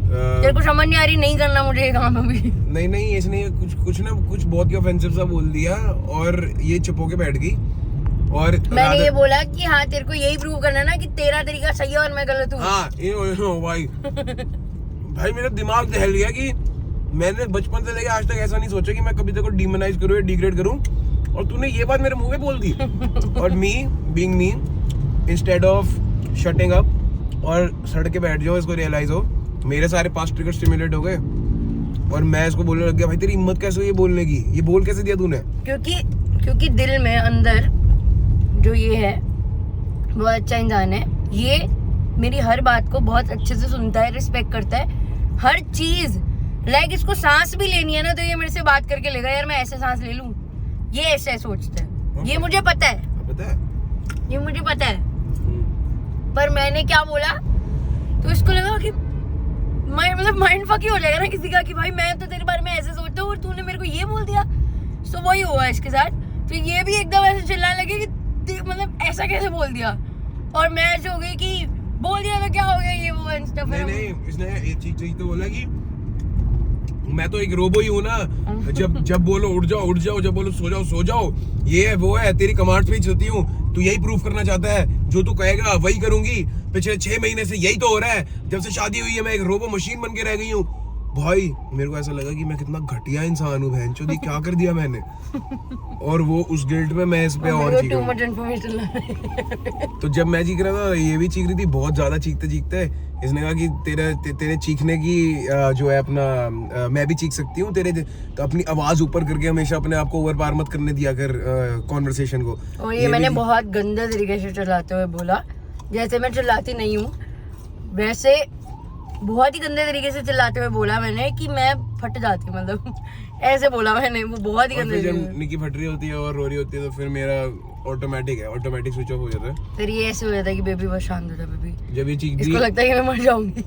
तेरे को समझ नहीं आ रही, नहीं करना मुझे ये काम अभी. नहीं इसने कुछ बहुत ही ऑफेंसिव सा बोल दिया और ये चुप होके बैठ गई. और मैंने ये बोला कि हाँ तेरे को यही प्रूव करना ना कि तेरा तरीका सही है और मैं गलत हूँ. हाँ भाई मेरा दिमाग दहल गया कि मैंने बचपन से लेके आज तक ऐसा नहीं सोचा कि मैं कभी तेरे को डिमोनाइज करूँ या डिग्रेड करूँ, और तूने ये बात मेरे मुंह पे बोल दी. और me being me, instead of shutting up और सड़ के बैठ जाओ, इसको रियलाइज हो मेरे सारे पास्ट ट्रिगर स्टिमुलेट हो गए और मैं इसको बोलने लग गया भाई तेरी हिम्मत कैसे हुई ये बोलने की, ये बोल कैसे दिया तूने. क्योंकि दिल में अंदर जो ये है वो अच्छा इंसान है, ये मेरी हर बात को बहुत अच्छे से सुनता है, रिस्पेक्ट करता है हर चीज. लाइक इसको सांस भी लेनी है ना तो ये मेरे से बात करके लेगा यार मैं ऐसे सांस ले लूं, ये ऐसे सोचता है. ये मुझे पता है, ये मुझे पता है. पर मैंने क्या बोला तो इसको लगा कि मतलब माइंड फक ही हो जाएगा ना किसी का कि भाई मैं तो तेरे बारे में ऐसे सोचता हूँ और तूने मेरे को ये बोल दिया. सो वही हुआ इसके साथ. तो ये भी एकदम ऐसे चिल्लाने लगे कि मतलब ऐसा कैसे बोल दिया, और मैं ऐसे हो गई कि बोल दिया तो क्या हो गया ये वो एंड स्टफ। नहीं इसने एक चीज तो बोला कि मैं तो एक रोबो ही हूँ ना, जब बोलो उठ जाओ, जब बोलो सो जाओ, ये है वो है, तेरी कमांड पे चलती हूँ, तू यही प्रूफ करना चाहता है, जो तू कहेगा वही करूंगी, पिछले 6 महीने से यही तो हो रहा है, जब से शादी हुई है मैं एक रोबो मशीन बन के रह गई हूँ। भाई मेरे को ऐसा लगा कि मैं कितना घटिया इंसान हूँ, बहनचोदी क्या कर दिया मैंने। और वो उस गिल्ट में मैं इस पे और चीख रहा। तो जब मैं चीख रहा था ये भी चीख रही थी, बहुत ज्यादा चीखते इसने कहा कि तेरे चीखने की जो है अपना मैं भी चीख सकती हूँ तेरे, तो अपनी आवाज ऊपर करके हमेशा अपने आप को ओवर पार मत करने दिया कर कॉन्वर्सेशन को। और ये मैंने बहुत गंदे तरीके से चलाते हुए बोला, जैसे मैं चलाती नहीं हूँ वैसे बहुत ही गंदे तरीके से चिल्लाते हुए बोला मैंने कि मैं फट जाती हूँ, मतलब ऐसे बोला मैंने, वो बहुत ही गंदे। जब निकी फट रही होती है और रो रही होती है तो फिर मेरा ऑटोमेटिक स्विच ऑफ हो जाता है। फिर ये ऐसे हो जाता है कि बेबी बस शांत हो जा बेबी, जब ये चीख इसको लगता है कि मैं मर जाऊंगी।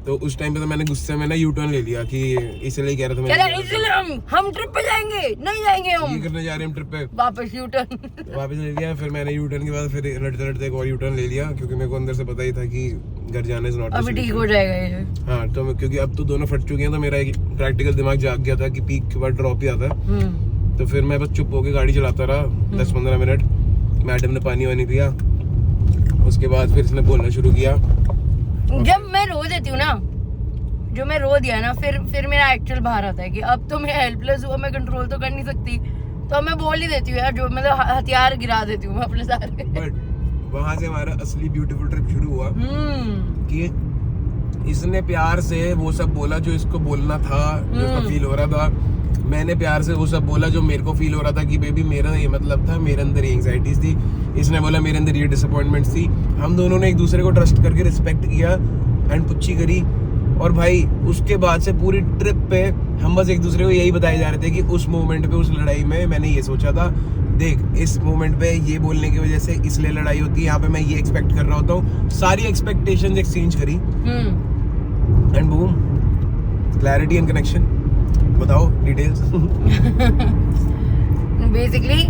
तो उस टाइम पे तो मैंने गुस्से में ना यू टर्न ले लिया कि इसलिए कह रहा था मैं, इसलिए हम ट्रिप पे जाएंगे, नहीं जाएंगे हम, ये करने जा रहे हैं ट्रिप पे, वापस यू टर्न वापस ले लिया। फिर मैंने यू टर्न के बाद फिर लड़ते एक और यू टर्न ले लिया, क्योंकि मेरे को अंदर से पता ही था कि घर जाने से नॉट अभी ठीक हो जाएगा ये। हाँ तो क्योंकि अब तो दोनों फट चुके हैं, तो मेरा एक प्रैक्टिकल दिमाग जाग गया था कि पीक के बाद ड्रॉप ही आता है। तो फिर मैं बस चुप होकर गाड़ी चलाता रहा 10-15 मिनट। मैडम ने पानी वानी दिया, उसके बाद फिर इसने बोलना शुरू किया। जब मैं रो देती हूँ ना, जो मैं रो दिया ना, फिर मेरा एक्चुअल बाहर आता है कि अब तो मैं हेल्पलेस हुआ, मैं कंट्रोल तो कर नहीं सकती, तो मैं बोल ही देती हूँ यार, जो मतलब हथियार गिरा देती हूँ मैं अपने सारे। बट वहां से हमारा असली ब्यूटीफुल ट्रिप शुरू हुआ कि इसने प्यार से वो सब बोला जो इसको बोलना था, जो इसको फील हो रहा था। मैंने प्यार से वो सब बोला जो मेरे को फील हो रहा था कि बेबी मेरा ये मतलब था, मेरे अंदर ये एंग्जाइटीज थी, इसने बोला मेरे अंदर ये डिसअपॉइंटमेंट्स थी। हम दोनों ने एक दूसरे को ट्रस्ट करके रिस्पेक्ट किया एंड पुच्ची करी। और भाई उसके बाद से पूरी ट्रिप पे हम बस एक दूसरे को यही बताए जा रहे थे कि उस मोमेंट पे, उस लड़ाई में मैंने ये सोचा था, देख इस मोमेंट पे ये बोलने की वजह से इसलिए लड़ाई होती है, यहाँ पे मैं ये एक्सपेक्ट कर रहा होता हूँ। सारी एक्सपेक्टेशंस एक्सचेंज करी and boom, clarity and connection. बताओ डिटेल्स। बेसिकली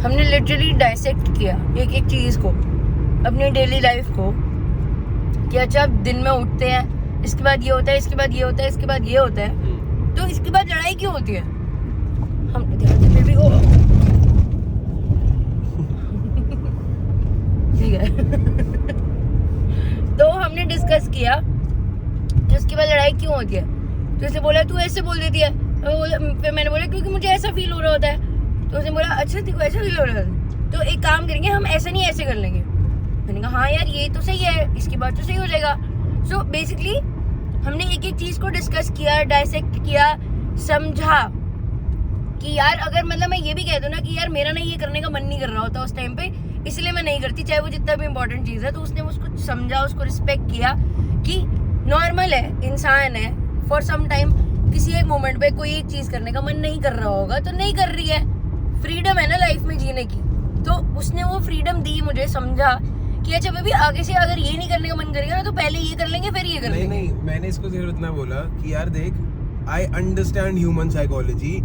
हमने लिटरली डाइसेक्ट किया एक चीज को, अपनी डेली लाइफ को, कि अच्छा अब दिन में उठते हैं, इसके बाद ये होता है, इसके बाद ये होता है, इसके बाद ये होता है, तो इसके बाद लड़ाई क्यों होती है। हम बेबी को ठीक है तो हमने डिस्कस किया कि उसके बाद लड़ाई क्यों होती है। तो उसने बोला तू ऐसे बोल देती है, फिर मैंने बोला क्योंकि मुझे ऐसा फील हो रहा होता है। तो उसने बोला अच्छा तेरे को ऐसा फील हो रहा है, तो एक काम करेंगे हम ऐसा नहीं ऐसे कर लेंगे। मैंने कहा हाँ यार ये तो सही है, इसकी बात तो सही हो जाएगा। सो बेसिकली हमने एक चीज को डिस्कस किया, डाइसेक्ट किया, समझा कि यार अगर मतलब मैं ये भी कह दूं ना कि यार मेरा ना ये करने का मन नहीं कर रहा होता उस टाइम पे, इसलिए मैं नहीं करती, चाहे वो जितना भी इम्पोर्टेंट चीज है। तो उसने उसको समझा, उसको रिस्पेक्ट किया कि नॉर्मल है, इंसान है, फॉर सम टाइम किसी एक मोमेंट पे कोई एक चीज करने का मन नहीं कर रहा होगा तो नहीं कर रही है, फ्रीडम है ना लाइफ में जीने की। तो उसने वो फ्रीडम दी मुझे, समझा कि अच्छा बेबी आगे से अगर ये नहीं करने का मन करेगा ना तो पहले ये कर लेंगे फिर ये कर लेंगे। नहीं मैंने इसको सिर्फ इतना बोला कि यार देख आई अंडरस्टैंड ह्यूमन साइकोलॉजी,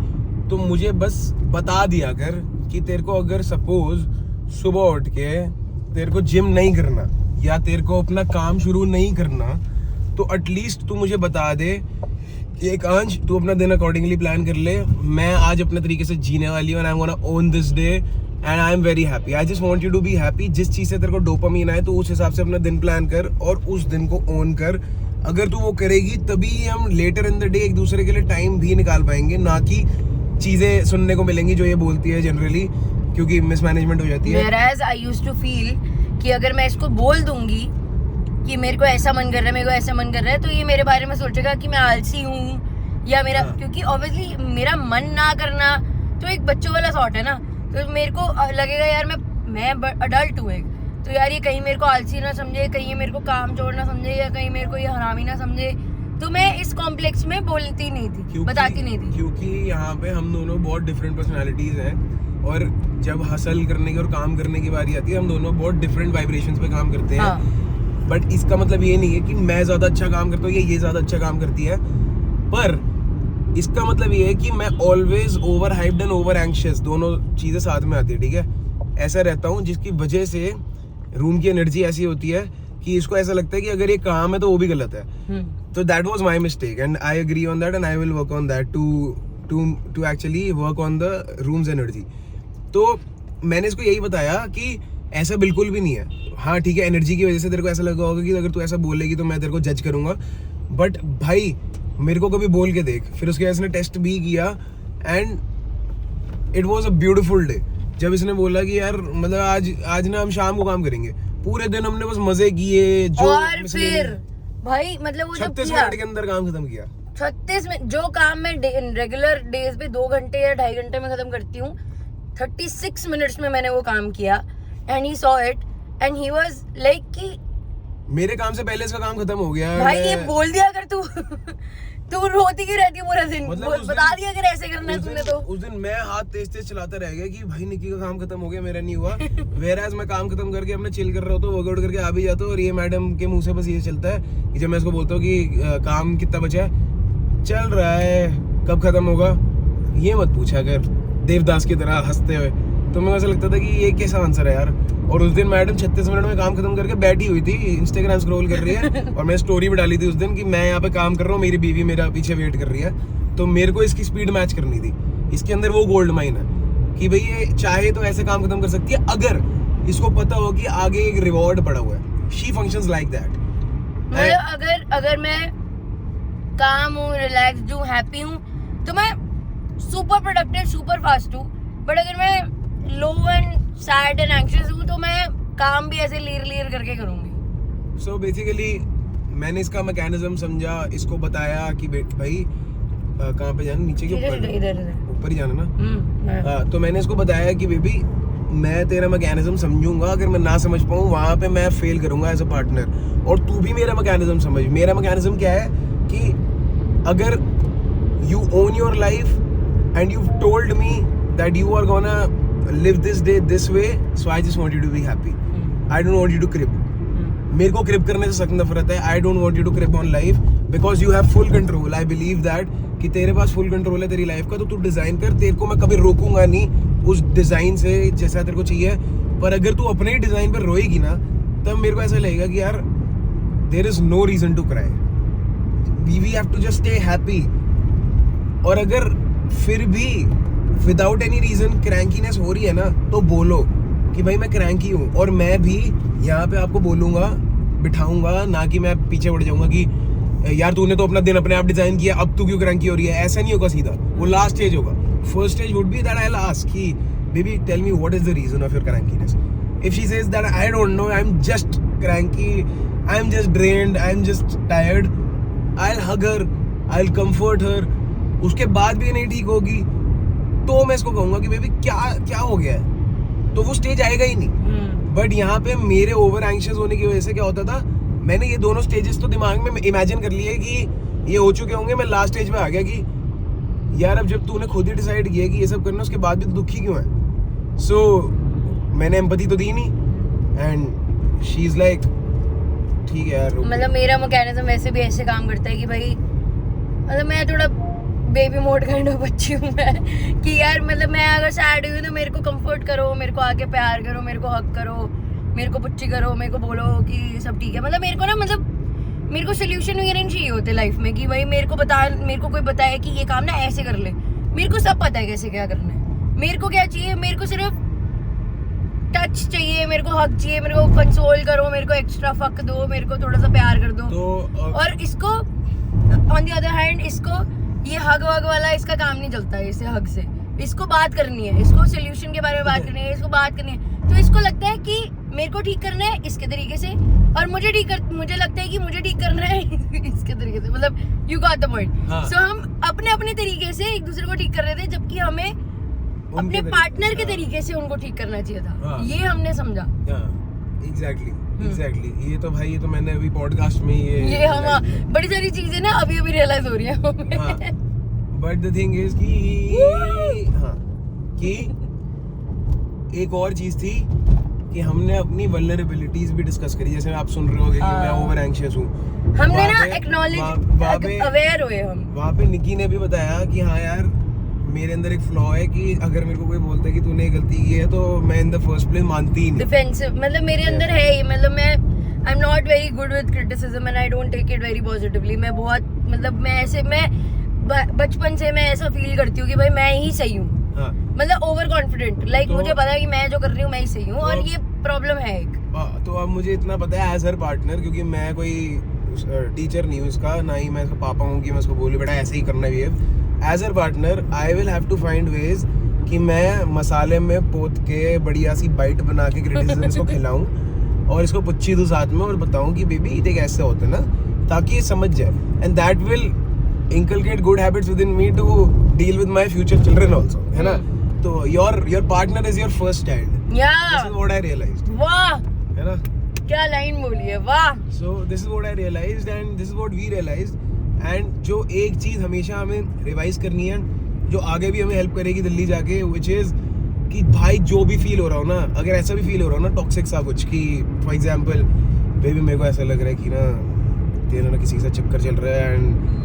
तो मुझे बस बता दिया कर कि तेरे को अगर सपोज सुबह उठ के तेरे को जिम नहीं करना या तेरे को अपना काम शुरू नहीं करना, तो एटलीस्ट तू मुझे बता दे कि एक अंश तू अपना दिन अकॉर्डिंगली प्लान कर ले, मैं आज अपने तरीके से जीने वाली हूँ, and I am gonna own this day and I am very happy. I just want you to be happy. जिस चीज से तेरे को डोपामीन आए तो उस हिसाब से अपना दिन प्लान कर और उस दिन को ओन कर। अगर तू वो करेगी तभी हम लेटर इन द डे एक दूसरे के लिए टाइम भी निकाल पाएंगे, ना कि चीजें सुनने को मिलेंगी जो ये बोलती है जनरली, क्योंकि मिसमैनेजमेंट हो जाती है। Whereas I used to feel कि अगर मैं इसको बोल दूंगी कि मेरे को ऐसा मन कर रहा है, मेरे को ऐसा मन कर रहा है, तो ये मेरे बारे में सोचेगा कि मैं आलसी हूँ या मेरा क्योंकि ऑब्वियसली मेरा मन ना करना तो एक बच्चों वाला थॉट है ना, तो मेरे को लगेगा यार मैं अडल्ट हूँ एक, तो यार ये कहीं मेरे को आलसी ना समझे, कहीं ये मेरे को काम चोर ना समझे, या कहीं मेरे को ये हरामी ना समझे। तो मैं इस कॉम्प्लेक्स में बोलती नहीं थी, बताती नहीं थी, क्योंकि यहाँ पे हम दोनों बहुत डिफरेंट पर्सनालिटीज हैं और जब हसल करने की और काम करने की बारी आती है हम दोनों बहुत डिफरेंट वाइब्रेशंस पे काम करते हैं। बट इसका मतलब ये नहीं है कि मैं ज्यादा अच्छा काम करता हूँ या ये ज्यादा अच्छा काम करती है, पर इसका मतलब ये है कि मैं always over hyped and over anxious, दोनों चीजें साथ में आती है, ठीक है। ऐसा रहता हूँ जिसकी वजह से रूम की एनर्जी ऐसी होती है कि इसको ऐसा लगता है कि अगर ये काम है तो वो भी गलत है. तो that was my mistake and I agree on that and I will work on that to actually work on the room's energy. तो मैंने इसको यही बताया कि ऐसा बिल्कुल भी नहीं है. हाँ ठीक है, एनर्जी की वजह से तेरे को ऐसा लगा होगा कि अगर तू ऐसा बोलेगी तो मैं तेरे को जज करूंगा, बट भाई मेरे को कभी बोल के देख. फिर उसके बाद इसने टेस्ट भी किया and it was a beautiful day. जब इसने बोला कि यार मतलब आज ना हम शाम को काम करेंगे, पूरे दिन हमने बस मजे किए. जो और फिर भाई मतलब वो जब 36 किया मिनट के अंदर काम खत्म किया. 36 मिनट, जो काम मैं रेगुलर डेज पे 2 घंटे या 2.5 घंटे में खत्म करती हूँ, 36 मिनट्स में मैंने वो काम किया. And he saw it and he was like कि मेरे काम से पहले इसका काम खत्म हो गया. भाई ये बोल दिया कर तू तू रोती क्यों रहती है पूरा दिन? मतलब बता दिया अगर ऐसे करना है तूने तो. उस दिन मैं हाथ तेज तेज चलाता रह गया कि भाई निकी का काम खत्म हो गया, मेरा नहीं हुआ. वेराज मैं काम खत्म करके अपने चिल कर रहा होता हूँ, वर्कआउट करके आ भी जाता हूँ, और ये मैडम के मुंह से बस ये चलता है कि जब मैं इसको बोलता हूँ कि काम कितना बचा है, चल रहा है, कब खत्म होगा, ये मत पूछा कर देवदास की तरह हंसते हुए. तो मुझे ऐसा लगता था कि ये कैसा आंसर है यार. और उस दिन मैडम 36 मिनट में काम खत्म करके बैठी हुई थी, इंस्टाग्राम स्क्रॉल कर रही है, और मैं स्टोरी भी डाली थी उस दिन कि मैं यहाँ पे काम कर रहा हूँ, मेरी बीवी मेरा पीछे वेट कर रही है. तो मेरे को इसकी स्पीड मैच करनी थी. इसके अंदर वो गोल्ड माइन है कि भाई ये चाहे तो ऐसे काम खत्म कर सकती है अगर इसको पता हो कि आगे एक रिवॉर्ड पड़ा हुआ है. She functions like that. मतलब अगर मैं काम हूँ, रिलैक्स्ड हूँ, हैप्पी हूँ, तो मैं सुपर प्रोडक्टिव, सुपर फास्ट हूँ. बट अगर मैं लो एंड सैड एंड एंग्शियस हूँ तो मैं काम भी ऐसे लीर करके करूंगी. सो बेसिकली मैंने इसका मैकेनिज्म समझा, इसको बताया कि भाई कहाँ पे जाना, नीचे के ऊपर, इधर ऊपर ही जाना ना. तो मैंने इसको बताया कि बेबी मैं तेरा मैकेनिज्म समझूंगा, अगर मैं ना समझ पाऊँ वहाँ पे मैं फेल करूंगा एज अ पार्टनर, और तू भी मेरा मैकेनिज्म समझ. मेरा मैकेनिज्म क्या है कि अगर you own your life and you told me that you are gonna live this day this way, so I just want you to be happy. I don't want you to crib. मेरे को crib करने से सख्त नफरत है. I don't want you to crib on life because you have full control. I believe that कि तेरे पास full control है तेरी लाइफ का, तो तू डिजाइन कर. तेरे को मैं कभी रोकूंगा नहीं उस डिजाइन से जैसा तेरे को चाहिए. पर अगर तू अपने ही डिजाइन पर रोएगी ना, तब मेरे को ऐसा लगेगा कि यार there is no reason to cry. We have to just stay happy. और अगर फिर भी विदाउट एनी रीजन क्रैंकीनेस हो रही है ना, तो बोलो कि भाई मैं क्रैंकी हूँ, और मैं भी यहाँ पे आपको बोलूंगा, बिठाऊंगा, ना कि मैं पीछे बढ़ जाऊंगा कि यार तूने तो अपना दिन अपने आप डिजाइन किया, अब तू क्यों क्रैंकी हो रही है. ऐसा नहीं होगा सीधा, वो लास्ट स्टेज होगा. First stage would be that I will ask कि baby tell me what is the reason of your crankiness. If she says that I don't know, I am just cranky, I am just drained, I am just tired, I will hug her, I will comfort her. उसके बाद भी नहीं ठीक होगी तो मैं इसको कहूंगा कि बेबी क्या हो गया है, तो वो स्टेज आएगा ही नहीं. बट यहाँ पे मेरे ओवर एंग्शियस होने की वजह से क्या होता था, मैंने ये दोनों स्टेजेस तो दिमाग में इमेजिन कर लिए कि ये हो चुके होंगे. मैं लास्ट स्टेज में आ गया कि यार अब जब तूने खुद ही डिसाइड किया कि ये सब करना, उसके बाद भी तो दुखी क्यों है. सो मैंने एम्पैथी तो दी नहीं, एंड शी इज लाइक ठीक है यार. मतलब मेरा मैकेनिज्म वैसे भी ऐसे काम करता है कि भाई मतलब मैं थोड़ा बेबी मोड काइंड ऑफ बच्ची हूँ मैं, कि यार मतलब मैं अगर सैड हुई तो मेरे को कंफर्ट करो, मेरे को आके प्यार करो, मेरे को हक करो, मेरे को पुच्ची करो, मेरे को बोलो कि सब ठीक है. मतलब मेरे को ना, मतलब मेरे को सोल्यूशन वगैरह नहीं चाहिए होते लाइफ में कि भाई मेरे को कोई बताए कि ये काम ना ऐसे कर ले. मेरे को सब पता है कैसे क्या करना है. मेरे को क्या चाहिए, मेरे को सिर्फ टच चाहिए, मेरे को हक चाहिए, मेरे को कंसोल करो, मेरे को एक्स्ट्रा फक दो, मेरे को थोड़ा सा प्यार कर दो. तो और इसको ऑन द अदर हैंड, इसको ये हग वग वाला इसका काम नहीं चलता है. इसे हग से इसको बात करनी है, इसको सोल्यूशन के बारे में बात करनी है, इसको बात करनी है. तो इसको लगता है कि मेरे को ठीक करना है इसके तरीके से, और मुझे लगता है कि मुझे ठीक करना है इसके तरीके से. मतलब यू गॉट द पॉइंट. सो हम अपने तरीके से एक दूसरे को ठीक कर रहे थे, जबकि हमें अपने पार्टनर के तरीके से उनको ठीक करना चाहिए था. ये हमने समझा. एग्जैक्टली. ये तो भाई, ये तो मैंने अभी पॉडकास्ट में ये हम बड़ी सारी चीजें ना अभी रियलाइज हो रही है. बट द थिंग इज कि एक और चीज थी कि हमने अपनी वल्नरेबिलिटीज भी डिस्कस करी. जैसे आप सुन रहे होगे कि मैं ओवर एंग्शियस हूँ, हमने ना एक्नॉलेज, अवेयर हुए हम. वहाँ पे निकी ने भी बताया कि हाँ यार मेरे अंदर एक फ्लॉ है कि अगर मेरे को कोई बोलता है कि तूने ये गलती की है तो मैं इन द फर्स्ट प्लेस मानती ही नहीं। डिफेंसिव मतलब मेरे अंदर है ही, मतलब मैं I am not very good with criticism and I don't take it very positively. मैं बहुत मतलब मैं बचपन से मैं ऐसा फील करती हूँ कि भाई मैं ही सही हूँ। हाँ। मतलब ओवर कॉन्फिडेंट, लाइक तो- मुझे पता है कि मैं जो कर रही हूँ मैं ही सही हूँ, और तो- ये प्रॉब्लम है एक। तो अब मुझे इतना पता है एज हर पार्टनर, क्योंकि मैं कोई टीचर नहीं हूँ इसका, ना ही मैं इसका पापा हूँ कि मैं उसको बोलूँ बेटा ऐसे ही करना है। As her partner I will have to find ways कि मैं मसाले में पोत के बढ़िया सी बाइट बना के क्रिटिसिज्म इसको खिलाऊं और इसको पुच्छी दूं साथ में और बताऊं कि बेबी देख ऐसे होते हैं ना, ताकि ये समझ जाए। And that will inculcate good habits within me to deal with my future children also, है ना? तो your partner is your first child. Yeah. This is what I realized. वाह, है ना? क्या लाइन बोली है, वाह। So this is what I realized and this is what we realized. And जो एक चीज हमेशा हमें रिवाइज करनी है, जो आगे भी हमें हेल्प करेगी दिल्ली जाके, which is कि भाई जो भी फील हो रहा हो ना, अगर ऐसा भी फील हो रहा हो ना टॉक्सिक सा कुछ, कि फॉर एग्जाम्पल बेबी मेरे को ऐसा लग रहा है कि ना तेरा ना किसी के साथ चक्कर चल रहा है and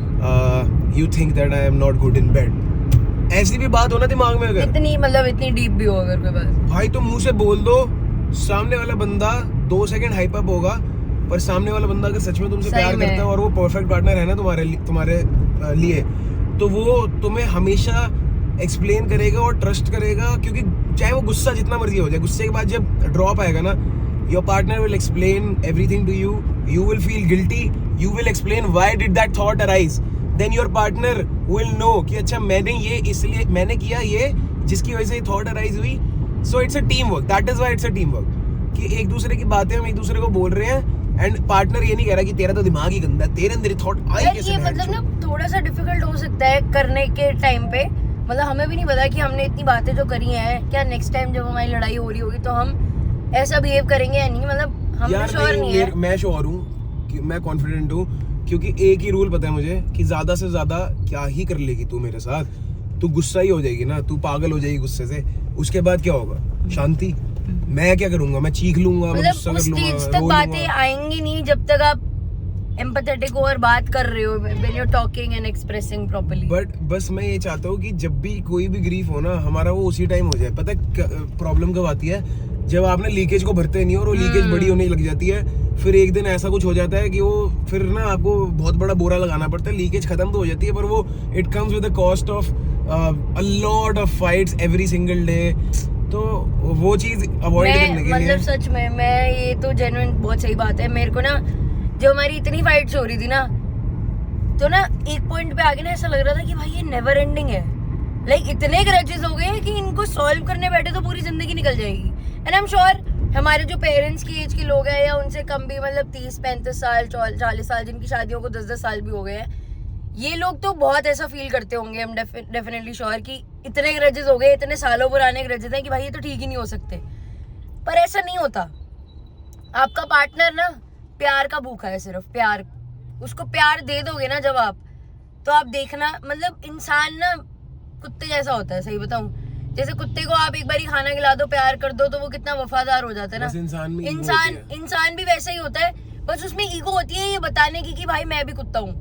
you think that I am not good in bed, ऐसी भी बात हो ना दिमाग में, अगर इतनी मतलब इतनी डीप भी हो अगर कोई बात, भाई तो मुंह से बोल दो। सामने वाला बंदा 2 सेकंड हाइप अप होगा, पर सामने वाला बंदा अगर सच में तुमसे सही प्यार में। करता है और वो परफेक्ट पार्टनर है ना तुम्हारे लिए, तो वो तुम्हें हमेशा एक्सप्लेन करेगा और ट्रस्ट करेगा, क्योंकि चाहे वो गुस्सा जितना मर्जी हो जाए, गुस्से के बाद जब ड्रॉप आएगा ना, your partner will explain everything to you, you will feel guilty, you will explain why did that thought arise, then your partner will know कि अच्छा मैंने किया ये जिसकी वजह से थॉट अराइज हुई। So it's a team work, that is why it's a team work, कि एक दूसरे की बातें हम एक दूसरे को बोल रहे हैं एंड पार्टनर ये नहीं कह रहा कि तेरा तो दिमाग ही गंदा है, तेरे अंदर थॉट आए यार कैसे। ये मतलब ना थोड़ा सा डिफिकल्ट हो सकता है करने के टाइम पे, मतलब हमें भी नहीं पता कि हमने इतनी बातें जो करी हैं, क्या नेक्स्ट टाइम जब हमारी लड़ाई हो रही होगी तो हम ऐसा बिहेव करेंगे या नहीं, मतलब हम यार श्योर नहीं है। मैं श्योर हूँ कि मैं कॉन्फिडेंट हूँ, क्योंकि एक ही रूल पता है मुझे कि ज्यादा से ज्यादा क्या ही कर लेगी तू मेरे साथ, तू गुस्सा ही हो जाएगी ना, तू पागल हो जाएगी गुस्से से, उसके बाद क्या होगा? शांति। मैं क्या करूंगा? मैं चीख लूंगा, मैं गुस्सा मतलब कर उस लूंगा, स्टेज तक रो बातें लूंगा। आएंगी नहीं जब तक आप एम्पैथेटिक हो और बात कर रहे हो, when you are talking and expressing properly. But बस मैं ये चाहता हूँ कि जब भी कोई भी ग्रीफ हो ना हमारा, वो उसी टाइम हो जाए। पता है प्रॉब्लम कब आती है? जब आपने लीकेज को भरते नहीं हो और वो लीकेज बड़ी होने लग जाती है, फिर एक दिन ऐसा कुछ हो जाता है कि वो फिर ना आपको बहुत बड़ा बोरा लगाना पड़ता है। लीकेज खत्म तो हो जाती है, पर वो it comes with the cost of a lot of fights every single day. तो वो चीज अवॉइड करने के लिए, मतलब सच में मैं, ये तो जेन्युइन बहुत सही बात है। मेरे को ना जब हमारी इतनी फाइट्स हो रही थी ना, तो ना एक पॉइंट पे आगे ना ऐसा लग रहा था कि भाई ये नेवर एंडिंग है, लाइक इतने ग्रजेस हो गए हैं कि इनको सॉल्व करने बैठे तो पूरी जिंदगी निकल जाएगी। एंड आई एम श्योर हमारे जो पेरेंट्स की एज के लोग हैं या उनसे कम भी, मतलब 30-35 साल 40 साल, जिनकी शादियों को 10-10 साल भी हो गए हैं, ये लोग तो बहुत ऐसा फील करते होंगे। हम डेफिनेटली श्योर कि इतने ग्रजेस हो गए, इतने सालों पुराने ग्रजेस हैं कि भाई ये तो ठीक ही नहीं हो सकते। पर ऐसा नहीं होता। आपका पार्टनर ना प्यार का भूखा है, सिर्फ प्यार। उसको प्यार दे दोगे ना जब आप, तो आप देखना, मतलब इंसान ना कुत्ते जैसा होता है, सही बताऊं। जैसे कुत्ते को आप एक बारी खाना खिला दो, प्यार कर दो, तो वो कितना वफादार हो जाता है ना। बस इंसान भी वैसा ही होता है, बस उसमें ईगो होती है ये बताने की कि भाई मैं भी कुत्ता हूँ,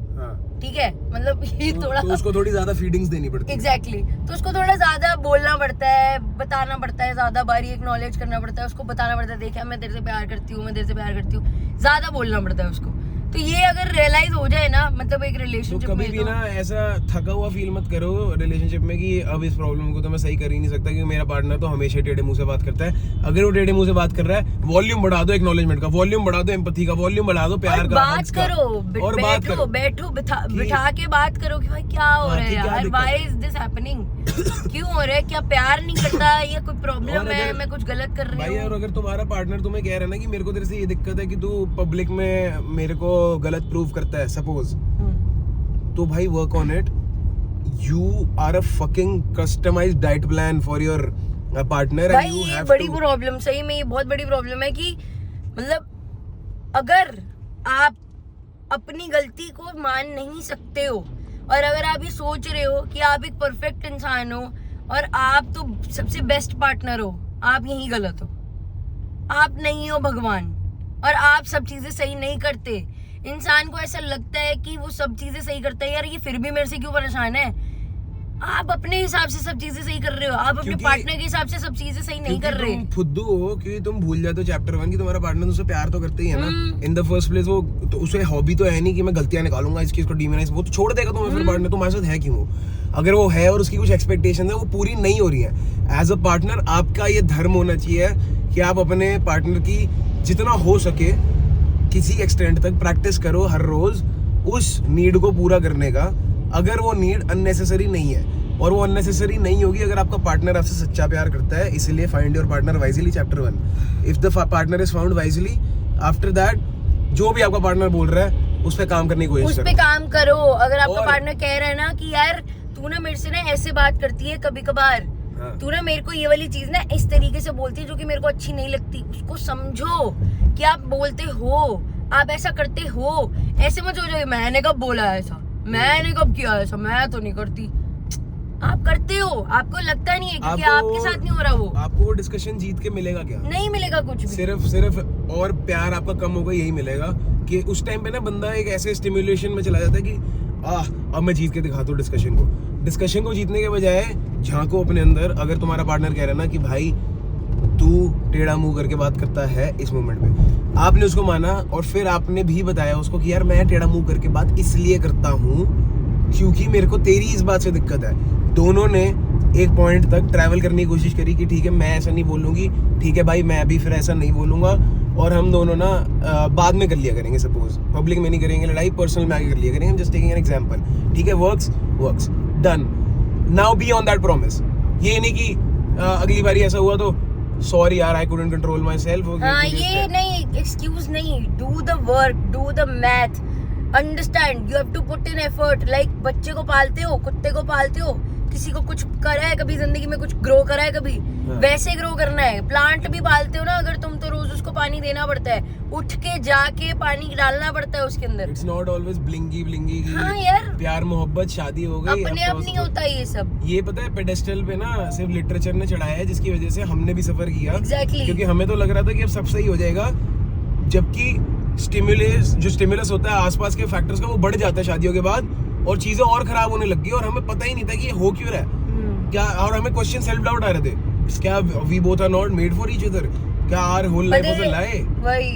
ठीक है, मतलब ये थोड़ा तो उसको थोड़ी ज्यादा फीडिंग्स देनी पड़ती है। एग्जैक्टली तो उसको थोड़ा ज्यादा बोलना पड़ता है, बताना पड़ता है, ज्यादा बारी एक्नॉलेज करना पड़ता है, उसको बताना पड़ता है देखा मैं तेरे से प्यार करती हूँ, मैं तेरे से प्यार करती हूँ, ज्यादा बोलना पड़ता है उसको। तो ये अगर रियलाइज हो जाए ना, मतलब एक रिलेशनशिप तो में, कभी भी ना ऐसा थका हुआ फील मत करो रिलेशनशिप में कि अब इस प्रॉब्लम को तो मैं सही कर ही नहीं सकता, क्योंकि मेरा पार्टनर तो हमेशा टेढ़े मुंह से बात करता है। अगर वो टेढ़े मुंह से बात कर रहा है, वॉल्यूम बढ़ा दो एक्नॉलेजमेंट का, वॉल्यूम बढ़ा दो एम्पैथी का, वॉल्यूम बढ़ा दो प्यार का, बात करो, और बात करो, बैठो बिठा के बात करो कि भाई क्या हो रहा है यार, व्हाई इज दिस हैपनिंग, क्यों हो रहा है, क्या प्यार नहीं करता या कोई प्रॉब्लम है, मैं कुछ गलत कर रही भाई। और हूँ। अगर तुम्हारा पार्टनर तुम्हें कह रहा है ना कि मेरे को तेरे से ये दिक्कत है कि तू पब्लिक में मेरे को गलत प्रूव करता है सपोज, तो भाई work on it. You are a fucking customised diet plan for your partner भाई एंड यू ये हैव बड़ी टू। प्रॉब्लम, सही में ये बहुत बड़ी प्रॉब्लम है कि मतलब अगर आप अपनी गलती को मान नहीं सकते हो, और अगर आप ये सोच रहे हो कि आप एक परफेक्ट इंसान हो और आप तो सबसे बेस्ट पार्टनर हो, आप यही गलत हो। आप नहीं हो भगवान, और आप सब चीजें सही नहीं करते। इंसान को ऐसा लगता है कि वो सब चीजें सही करता है, यार ये फिर भी मेरे से क्यों परेशान है। आप अपने हिसाब से सब चीजें सही कर रहे हो, आप अपने क्योंकि- पार्टनर के हिसाब से सब चीजें सही नहीं कर रहे। तुम फुद्दू हो कि तुम भूल जाते हो चैप्टर 1 की तुम्हारा पार्टनर तुमसे प्यार तो करते ही है ना इन द फर्स्ट प्लेस। वो तो उसे हॉबी तो है नहीं कि मैं गलतियां निकालूंगा इसकी, इसको डिमोनाइज, वो तो छोड़ देगा तुम्हें फिर पार्टनर। तुम्हारे साथ है क्यों वो? अगर वो है और उसकी कुछ एक्सपेक्टेशन है वो पूरी नहीं हो रही है, एज अ पार्टनर आपका ये धर्म होना चाहिए कि आप अपने पार्टनर की जितना हो सके किसी एक्सटेंट तक प्रैक्टिस करो हर रोज उस नीड को पूरा करने का। अगर वो नीड अननेसेसरी नहीं है, और वो अननेसेसरी नहीं होगी अगर आपका पार्टनर आपसे सच्चा प्यार करता है। इसीलिए find your partner wisely chapter 1। If the partner is found wisely, after that जो भी आपका पार्टनर बोल रहा है उस पे काम करने की कोशिश उस करो। पे काम करो। अगर आपका और- पार्टनर कह रहा है ना कि यार तू ना मेरे से ना ऐसे बात करती है कभी कभार, हाँ। तू ना मेरे को ये वाली चीज ना इस तरीके से बोलती है जो कि मेरे को अच्छी नहीं लगती, उसको समझो कि आप बोलते हो, आप ऐसा करते हो। ऐसे मत हो जाए मैंने कब बोला ऐसा, मैंने कब किया ऐसा, मैं तो नहीं करती। आप करते हो, आपको लगता नहीं है क्योंकि आपके साथ नहीं हो रहा वो। आपको वो डिस्कशन जीत के मिलेगा क्या? नहीं मिलेगा कुछ भी। सिर्फ और प्यार आपका कम होगा, यही मिलेगा कि उस टाइम पे ना बंदा एक ऐसे स्टिमुलेशन में चला जाता है कि अब मैं जीत के दिखाता हूँ डिस्कशन को जीतने के बजाय झांको अपने अंदर। अगर तुम्हारा पार्टनर कह रहा है ना कि भाई तू टेढ़ा मुंह करके बात करता है इस मोमेंट में, आपने उसको माना और फिर आपने भी बताया उसको कि यार मैं टेढ़ा मुंह करके बात इसलिए करता हूँ क्योंकि मेरे को तेरी इस बात से दिक्कत है। दोनों ने एक पॉइंट तक ट्रैवल करने की कोशिश करी कि ठीक है मैं ऐसा नहीं बोलूंगी, ठीक है भाई मैं भी फिर ऐसा नहीं बोलूंगा, और हम दोनों ना बाद में कर लिया करेंगे, सपोज पब्लिक में नहीं करेंगे लड़ाई, पर्सनल में आगे कर लिया करेंगे। हम जस्ट टेकिंग एन एग्जांपल, ठीक है, works done, now be on that promise. ये नहीं कि अगली बारी ऐसा हुआ तो सॉरी यार I couldn't control myself. हाँ, ये नहीं, एक्सक्यूज नहीं, do the work, do the math, understand, you have to put in effort. Like बच्चे को पालते हो, कुत्ते को पालते हो, किसी को कुछ करा है कभी जिंदगी में, कुछ ग्रो करा है कभी, वैसे ग्रो करना है। प्लांट भी पालते हो ना अगर तुम, तो रोज उसको पानी देना पड़ता है, उठ के जाके पानी डालना पड़ता है उसके अंदर। इट्स नॉट ऑलवेज ब्लिंगी हाँ यार, प्यार मोहब्बत शादी हो गई अपने आप नहीं होता ये सब। ये पता है पेडेस्टल पे ना सिर्फ लिटरेचर ने चढ़ाया है, जिसकी वजह से हमने भी सफर किया। Exactly. क्योंकि हमें तो लग रहा था कि अब सब सही हो जाएगा, जबकि स्टिमुलस होता है आसपास के फैक्टर्स का वो बढ़ जाता है शादियों के बाद, और चीजें और खराब होने लग गई और हमें पता ही नहीं था कि ये हो क्यों रहा है क्या। और हमें क्वेश्चन सेल्फ डाउट आ रहे थे, क्या we both are not made for each other, क्या our whole life was a lie. वही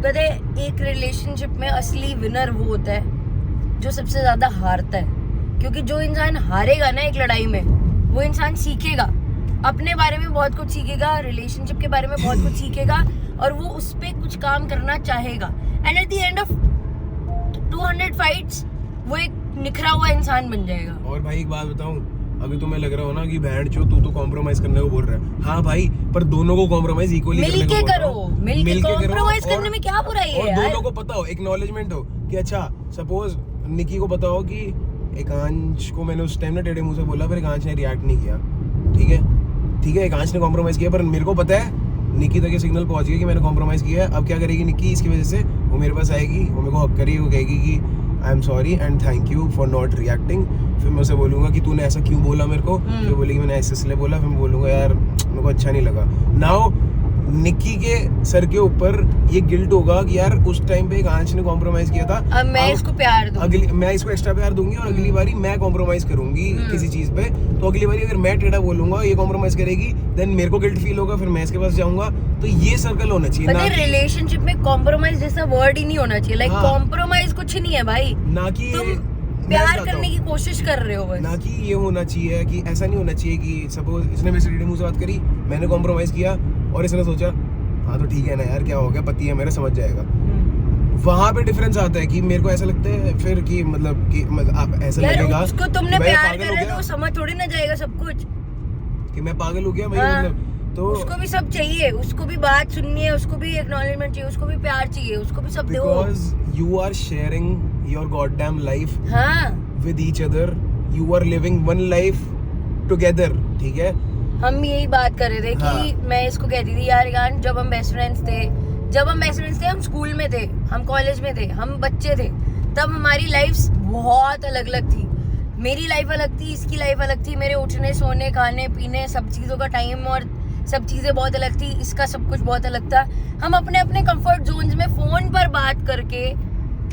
पता है, एक रिलेशनशिप में असली विनर वो होता है जो सबसे ज्यादा हारता है। क्योंकि जो इंसान हारेगा ना एक लड़ाई में, वो इंसान सीखेगा, अपने बारे में बहुत कुछ सीखेगा, रिलेशनशिप के बारे में बहुत कुछ सीखेगा, और वो उस पे कुछ काम करना चाहेगा। And at the end of 200 fights वो एक निखरा हुआ इंसान बन जाएगा। और भाई एक बात बताऊं, अभी तुम्हें लग रहा हो ना कि बहन चो तू तो कॉम्प्रोमाइज करने को बोल रहा है, हाँ भाई, पर दोनों को कॉम्प्रोमाइज इक्वली मिलके करो, मिलके कॉम्प्रोमाइज करने में क्या बुराई है और यार। दोनों को पता हो, एक्नॉलेजमेंट हो कि अच्छा सपोज निकी को पता हो कि एकांश को मैंने उस टाइम ना टेढ़े मुंह से बोला पर एकांश ने रिएक्ट नहीं किया, ठीक है एकांश ने कॉम्प्रोमाइज किया, पर मेरे को पता है निकी तक ये सिग्नल पहुंच गया कि मैंने कॉम्प्रोमाइज किया है। अब क्या करेगी निकी, इसकी वजह से वो मेरे पास आएगी, वो मेरे को हक करेगी, वो कहेगी कि I am sorry and thank you for not reacting. फिर मैं उसे बोलूंगा कि तूने ऐसा क्यों बोला मेरे को, फिर बोलेगी मैंने ऐसे इसलिए बोला, फिर मैं बोलूंगा यार मेरे को अच्छा नहीं लगा। नाउ निक्की के सर के ऊपर ये गिल्ट होगा कि यार उस टाइम पे एकांश ने कॉम्प्रोमाइज किया था, अब मैं इसको प्यार दूं, अगली मैं इसको एक्स्ट्रा प्यार दूंगी और अगली बारी मैं कॉम्प्रोमाइज करूंगी किसी चीज पे, तो अगली बारी अगर मैं टेढ़ा बोलूंगा ये कॉम्प्रोमाइज करेगी, देन मेरे को गिल्ट फील होगा, फिर मैं इसके पास जाऊंगा। तो ये सर्कल होना चाहिए, पता है रिलेशनशिप में कॉम्प्रोमाइज जैसा वर्ड ही नहीं होना चाहिए। लाइक कॉम्प्रोमाइज कुछ नहीं है भाई, ना कि तुम प्यार करने की कोशिश कर रहे हो बस। ना कि ये होना चाहिए कि ऐसा नहीं होना चाहिए कि सपोज इसने मेरे से टेढ़े मुंह से बात करी, मैंने कॉम्प्रोमाइज किया और इसने सोचा हाँ तो ठीक है ना यार, क्या हो गया, पति है मेरा, समझ जाएगा। वहां पे डिफरेंस आता है कि मेरे को ऐसा लगता है फिर कि मतलब आप ऐसा लगेगा उसको तुमने प्यार करा है तो समझ थोड़ी ना जाएगा सब कुछ कि मैं पागल हो गया भाई, मतलब तो उसको भी सब चाहिए, उसको भी बात सुननी है, उसको भी एक्नॉलेजमेंट चाहिए, उसको भी प्यार चाहिए, उसको भी सब दो। Because you are sharing your goddamn life हाँ, with each other, you are living one life together, ठीक है। हम यही बात कर रहे थे कि मैं इसको कहती थी यार जब हम बेस्ट फ्रेंड्स थे, हम स्कूल में थे, हम कॉलेज में थे, हम बच्चे थे, तब हमारी लाइफ्स बहुत अलग अलग थी। मेरी लाइफ अलग थी, इसकी लाइफ अलग थी, मेरे उठने सोने खाने पीने सब चीज़ों का टाइम और सब चीज़ें बहुत अलग थी, इसका सब कुछ बहुत अलग था। हम अपने अपने कंफर्ट जोन्स में फ़ोन पर बात करके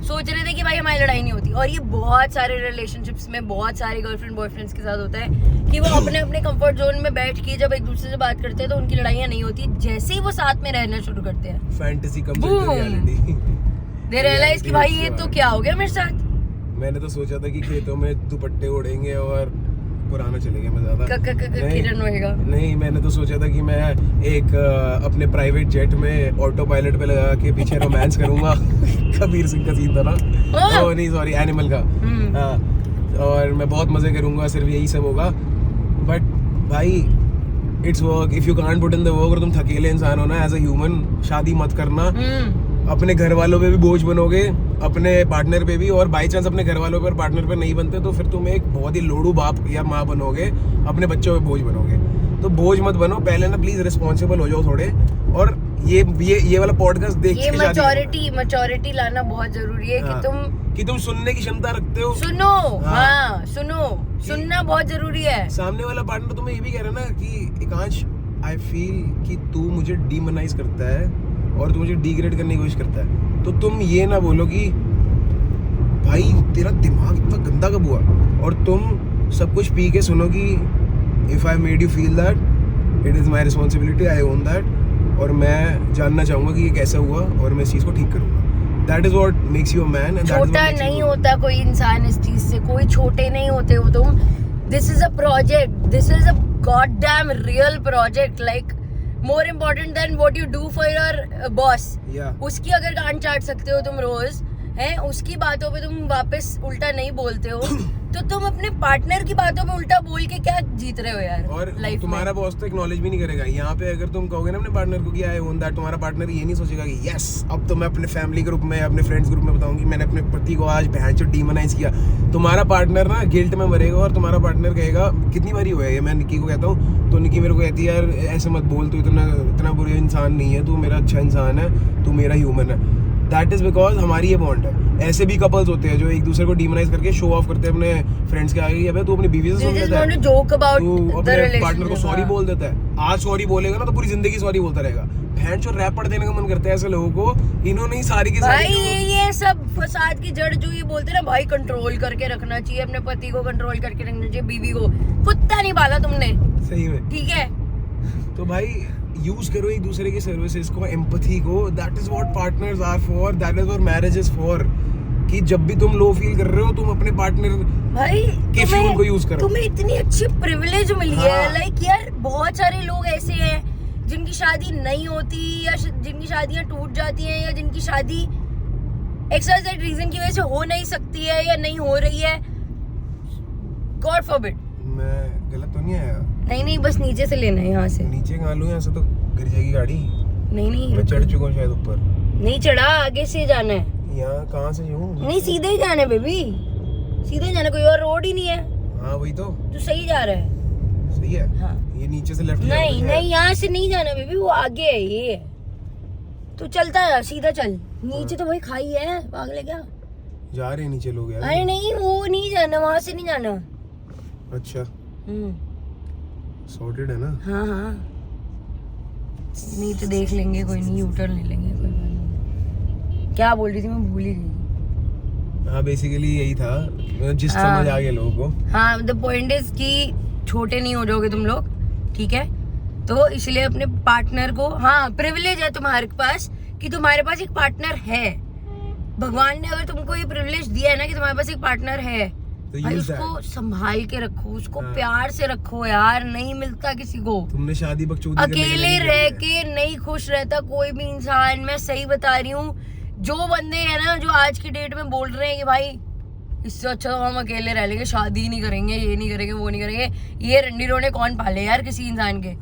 सोच रहे थे कि भाई हमारी लड़ाई नहीं होती, और ये बहुत सारे रिलेशनशिप्स में, बहुत सारे गर्लफ्रेंड बॉयफ्रेंड्स के साथ होता है कि वो अपने अपने कंफर्ट जोन में बैठ के जब एक दूसरे से बात करते हैं तो उनकी लड़ाइयाँ नहीं होती, जैसे ही वो साथ में रहना शुरू करते हैं फैंटेसी कम्स इनटू रियलिटी, दे रियलाइज कि भाई ये तो क्या हो गया मेरे साथ। मैंने तो सोचा था कि खेतों में दुपट्टे उड़ेंगे और पुराना चलेगा मैं ज्यादा किरण होएगा। नहीं, मैंने तो सोचा था कि मैं एक अपने प्राइवेट जेट में ऑटो पायलट पे लगा के पीछे रोमांस करूंगा कबीर सिंह का सीन था ना, ओ नहीं सॉरी एनिमल का, हाँ, और मैं बहुत मजे करूंगा, सिर्फ यही सब होगा। बट भाई it's work, if you can't put in the work, और तुम थकेले इंसान हो ना एज अ ह्यूमन, शादी मत करना। अपने घर वालों पे भी बोझ बनोगे, अपने पार्टनर पे भी, और बाई चांस अपने घर वालों पे और पार्टनर पे नहीं बनते तो फिर तुम एक बहुत ही लोड़ू बाप या माँ बनोगे, अपने बच्चों पे बोझ बनोगे। तो बोझ मत बनो, पहले ना प्लीज रिस्पॉन्सिबल हो जाओ थोड़े, और ये वाला पॉडकास्ट देख के मैच्योरिटी लाना बहुत जरूरी है। हाँ, कि तुम सुनने की क्षमता रखते हो, सुनो। हाँ, सुनना बहुत जरूरी है। सामने वाला पार्टनर तुम्हें ये भी कह रहा है ना कि एकांश आई फील कि तू मुझे डीमोनाइज करता है और तू मुझे डिग्रेड करने की कोशिश करता है, तो तुम ये ना बोलो कि भाई तेरा दिमाग इतना गंदा कब हुआ, और तुम सब कुछ पी के सुनो कि if I made you feel that it is my responsibility, I own that, और मैं जानना चाहूंगा कि ये कैसा हुआ और मैं इस चीज को ठीक करूंगा। That is what makes you a man. छोटा नहीं होता कोई इंसान इस चीज से, कोई छोटे नहीं होते हो तुम। This is a project, this is a god damn real project, like more important than what you do for your boss. उसकी अगर गांड चाट सकते हो तुम रोज, हैं, उसकी बातों पे तुम वापस उल्टा नहीं बोलते हो, तो तुम अपने पार्टनर की बातों पे उल्टा बोल के क्या जीत रहे हो यार। और तुम्हारा बॉस तो एक्नॉलेज भी नहीं करेगा। यहाँ पे अगर तुम कहोगे ना अपने पार्टनर को कि आई ओन दैट, तुम्हारा पार्टनर ये नहीं सोचेगा कि यस अब तो मैं अपने फैमिली ग्रुप में, अपने फ्रेंड्स ग्रुप में बताऊंगी मैंने अपने पति को आज बहन चो डीमोनाइज किया। तुम्हारा पार्टनर ना गिल्ट में मरेगा, और तुम्हारा पार्टनर कहेगा, कितनी बारी हुआ है ये, मैं निकी को कहता हूँ तो निकी मेरे को कहती है यार ऐसे मत बोल, तू इतना बुरा इंसान नहीं है, तू मेरा अच्छा इंसान है, तू मेरा ह्यूमन है। दैट इज बिकॉज हमारी ये बॉन्ड है। ऐसे भी कपल्स होते हैं जो एक दूसरे को डीमोनाइज करके शो ऑफ करते हैं अपने फ्रेंड्स के आगे, अबे तू अपनी बीवी से सुन लेता है, तू अपने पार्टनर को सॉरी बोल देता है। आज सॉरी बोलेगा ना तो पूरी जिंदगी सॉरी बोलता रहेगा। बहन चो रैप पढ़ देने का मन करता है ऐसे लोगों को। इन्होंने ही सारी की सारी भाई ये सब फसाद की जड़ जो ये बोलते हैं ना, भाई कंट्रोल करके रखना चाहिए, अपने पति को कंट्रोल करके रखना चाहिए, बीवी को। कुत्ता नहीं पाला तुमने, सही में, ठीक है। तो भाई यूज करो एक दूसरे की सर्विसेज को, एम्पैथी को। That is what partners are for, that is what marriage is for. कि जब भी तुम लो फील कर रहे हो, तुम अपने पार्टनर भाई के फ्यूल को यूज करो। तुम्हें इतनी अच्छी प्रिविलेज मिली है, लाइक यार बहुत सारे लोग ऐसे हैं जिनकी शादी नहीं होती, या जिनकी शादियां टूट जाती हैं, या जिनकी शादी एक्सवाइजेड रीजन की वजह से हो नहीं सकती है या नहीं हो रही है। God forbid. मैं गलत तो नहीं आया? नहीं, बस नीचे से लेना है, यहाँ से। नीचे कहाँ लूं, यहाँ से तो गिर जाएगी गाड़ी। नहीं, मैं चढ़ चुका हूँ शायद ऊपर। नहीं चढ़ा, आगे से जाना है। यहाँ कहाँ से जाऊँ? नहीं, सीधे ही जाना है बेबी, सीधे जाना, कोई और रोड ही नहीं है। हाँ वही तो। तू सही जा रहा है। सही है। हाँ। ये नीचे से लेफ्ट। नहीं, यहाँ से नहीं जाना बेबी, वो आगे है, ये तू चलता है सीधा चल। नीचे तो भाई खाई है, पागल क्या जा रहे हैं नीचे लोग यार। अरे नहीं, वो नहीं जाना, वहाँ से नहीं जाना। अच्छा सॉर्टेड है ना? हाँ, नहीं तो देख लेंगे, कोई नहीं, यूटर्न ले लेंगे, कोई बात नहीं। क्या बोल रही थी मैं भूल ही गई। हाँ बेसिकली यही था, जिस समझ आ गया लोगों को। हाँ, द पॉइंट इज कि छोटे नहीं हो जाओगे तुम लोग, ठीक है? तो इसलिए अपने पार्टनर को, हाँ प्रिविलेज है तुम्हारे पास कि तुम्हारे पास एक पार्टनर है। भगवान ने अगर तुमको ये प्रिविलेज दिया है ना कि तुम्हारे पास एक पार्टनर है, भाई उसको संभाल के रखो, उसको प्यार से रखो यार, नहीं मिलता किसी को। तुमने शादी बकचोदी अकेले रह के नहीं खुश रहता कोई भी इंसान। मैं सही बता रही हूँ, जो बंदे हैं ना जो आज की डेट में बोल रहे हैं कि भाई इससे अच्छा तो हम अकेले रह लेंगे, शादी नहीं करेंगे, ये नहीं करेंगे, वो नहीं करेंगे, ये रंडी रोने कौन पाले यार किसी इंसान के।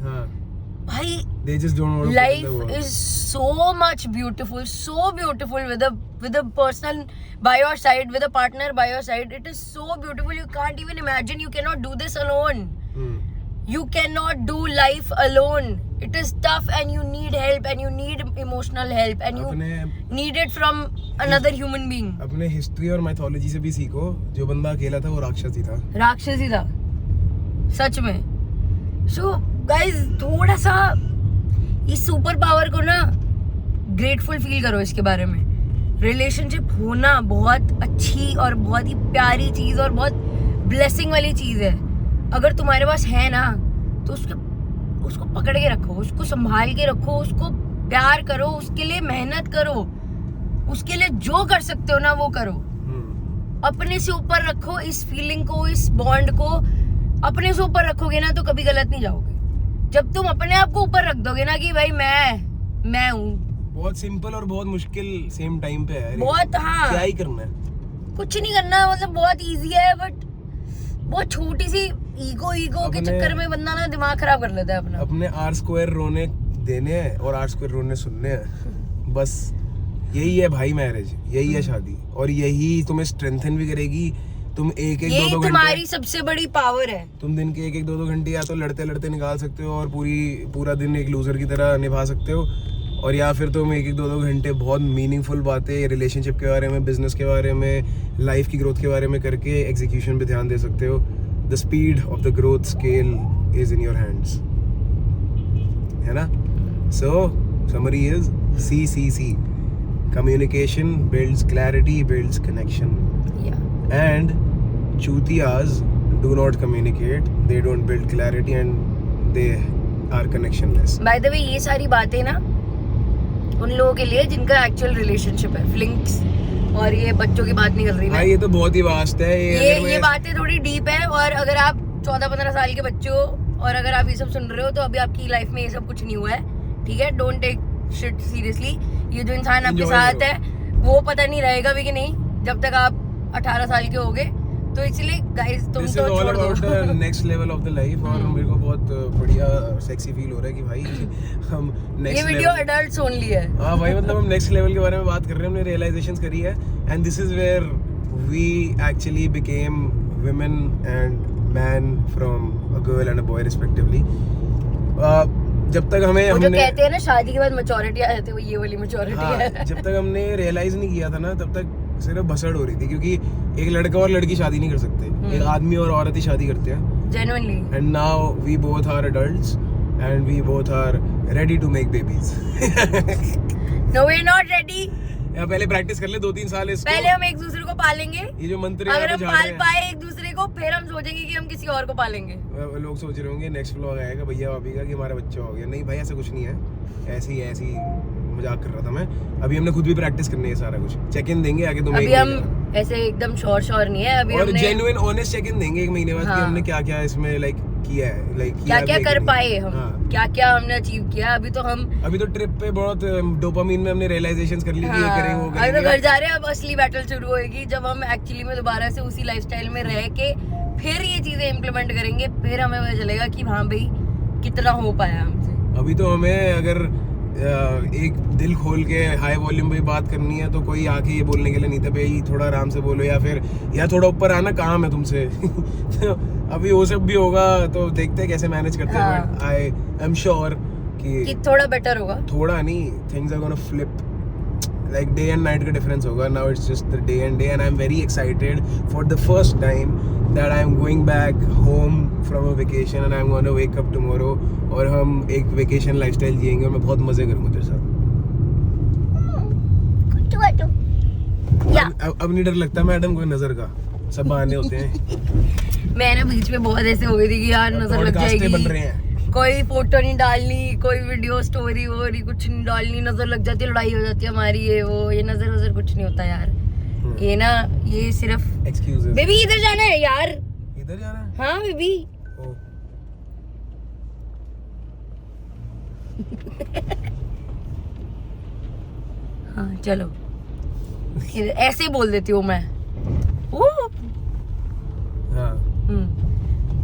भाई life is so much beautiful, so beautiful with a person by your side, with a partner by your side. It is so beautiful, you can't even imagine. You cannot do this alone. You cannot do life alone. It is tough and you need help and you need emotional help and you need it from another human being. अपने हिस्ट्री और माइथोलॉजी से भी सीखो, जो बंदा अकेला था वो राक्षस ही था। सच में। So guys, थोड़ा सा इस सुपर पावर को ना ग्रेटफुल फील करो इसके बारे में। रिलेशनशिप होना बहुत अच्छी और बहुत ही प्यारी चीज और बहुत ब्लेसिंग वाली चीज है। अगर तुम्हारे पास है ना तो उसको पकड़ के रखो, उसको संभाल के रखो, उसको प्यार करो, उसके लिए मेहनत करो, उसके लिए जो कर सकते हो ना वो करो। अपने से ऊपर रखो इस फीलिंग को, इस बॉन्ड को अपने से ऊपर रखोगे ना तो कभी गलत नहीं जाओगे। जब तुम अपने आप को ऊपर रख दोगे ना कि भाई मैं हूँ। बहुत सिंपल और बहुत मुश्किल सेम टाइम पे है। बहुत, हाँ, क्या ही करना है, कुछ नहीं करना, मतलब बहुत इजी है, बट बहुत छोटी सी ईगो के चक्कर में बंदा ना दिमाग खराब कर लेता है अपना। अपने R² रोने देने हैं और R² रोने सुनने हैं, बस यही है भाई मैरिज, यही है शादी। और यही तुम्हें स्ट्रेंथन भी करेगी। तुम एक दो घंटे, तुम्हारी सबसे बड़ी पावर है। तुम दिन के एक दो घंटे या तो लड़ते लड़ते निकाल सकते हो और पूरा दिन एक लूजर की तरह निभा सकते हो, और या फिर तुम एक दो घंटे बहुत मीनिंगफुल बातें रिलेशनशिप के बारे में, बिजनेस के बारे में, लाइफ की ग्रोथ के बारे में करके एग्जीक्यूशन पे ध्यान दे सकते हो। The speed of the growth scale is in your hands, है ना। सो summary is CCC, communication builds clarity, builds connection. And chutiyas do not communicate, they don't build clarity and they are connectionless. By the way, ये सारी बातें ना उन लोगों के लिए जिनका एक्चुअल रिलेशनशिप है, फ्लिंक्स, और ये बच्चों की बात नहीं कर रही मैं। ये तो बहुत ही वास्ट है। ये बातें थोड़ी डीप है, और अगर आप 14-15 साल के बच्चे हो और अगर आप ये सब सुन रहे हो तो अभी आपकी लाइफ में ये सब कुछ नहीं हुआ है, ठीक है। Don't take shit seriously. ये जो इंसान आपके साथ है वो पता नहीं रहेगा भी कि नहीं जब तक आप 18 साल के होगे, तो इसलिए गाइस तुम तो छोड़ दो। Next level of the life. और मेरे को बहुत बढ़िया सेक्सी फील हो रहा है कि भाई हम ये वीडियो एडल्ट्स ओनली है। हाँ भाई, मतलब हम नेक्स्ट लेवल के बारे में बात कर रहे हैं, हमने रियलाइजेशंस करी है, and this is where we actually became women and man from a girl and a boy respectively. जब तक हमें जो कहते हैं ना शादी के बाद मैच्योरिटी आ जाती है, वो ये वाली मैच्योरिटी है। जब तक हमने रियलाइज नहीं किया था ना, तब तक सिर्फ भसड़ हो रही थी, क्योंकि एक लड़का और लड़की शादी नहीं कर सकते, एक आदमी और औरत ही शादी करते हैं genuinely. And now we both are adults and we both are ready to make babies. No we are not ready. पहले प्रैक्टिस कर ले 2-3 साल इसको। पहले हम एक दूसरे को पालेंगे, ये जो मंत्र अगर हम पाल पाए एक दूसरे को, फिर हम सोचेंगे कि हम किसी और को पालेंगे। लोग सोच रहे होंगे नेक्स्ट व्लॉग आएगा भैया भाभी का कि हमारा बच्चा हो गया। नहीं भाई, ऐसा कुछ नहीं है, ऐसी मजाक कर रहा था मैं। अभी हमने खुद भी प्रैक्टिस करनी है सारा कुछ। चेक इन देंगे आगे तुम्हें। अभी हम ऐसे एकदम श्योर नहीं है अभी, और जेन्युइन ऑनेस्ट चेक इन देंगे 1 महीने बाद कि हमने क्या इसमें किया है, क्या कर पाए हम, क्या हमने अचीव किया। अभी तो ट्रिप पे बहुत डोपामिन में हमने रियलाइजेशंस कर ली कि ये करेंगे वो करेंगे। अभी तो घर जा रहे हैं, अब असली बैटल शुरू होएगी जब हम एक्चुअली में दोबारा से उसी लाइफस्टाइल में रह के फिर ये चीजें इम्प्लीमेंट करेंगे, फिर हमें पता चलेगा कि हाँ भाई कितना हो पाया हमसे। अभी तो हमें अगर एक दिल खोल के हाई वॉल्यूम पे बात करनी है तो कोई आके ये बोलने के लिए नहीं था भाई थोड़ा आराम से बोलो, या थोड़ा ऊपर आना काम है तुमसे। तो अभी वो सब भी होगा तो देखते हैं कैसे मैनेज करते हैं। बट आई एम श्योर कि थोड़ा बेटर होगा, थोड़ा नहीं, things are gonna flip, like day and night का डिफरेंस होगा। Now it's just the day and day and I am very excited for the first time that I am going back home from a vacation and I am going to wake up tomorrow और हम एक वेकेशन लाइफस्टाइल जिएंगे और मैं बहुत मजे करूंगा तेरे साथ। अब नहीं डर लगता मैडम कोई नजर का, सब बहाने होते हैं। मैं ना बीच में बहुत ऐसे हो गई थी कि यार नजर लग जाएगी, बन रहे हैं, कोई फोटो नहीं डालनी, कोई वीडियो स्टोरी वो नहीं, कुछ नहीं डालनी, नजर लग जाती है, लड़ाई हो जाती है हमारी, ये नजर कुछ नहीं होता यार। ये ना ये सिर्फ एक्सक्यूजेस। बेबी इधर जाना है यार, इधर जाना है। हाँ बेबी। हाँ चलो, ऐसे बोल देती हूँ मैं। हाँ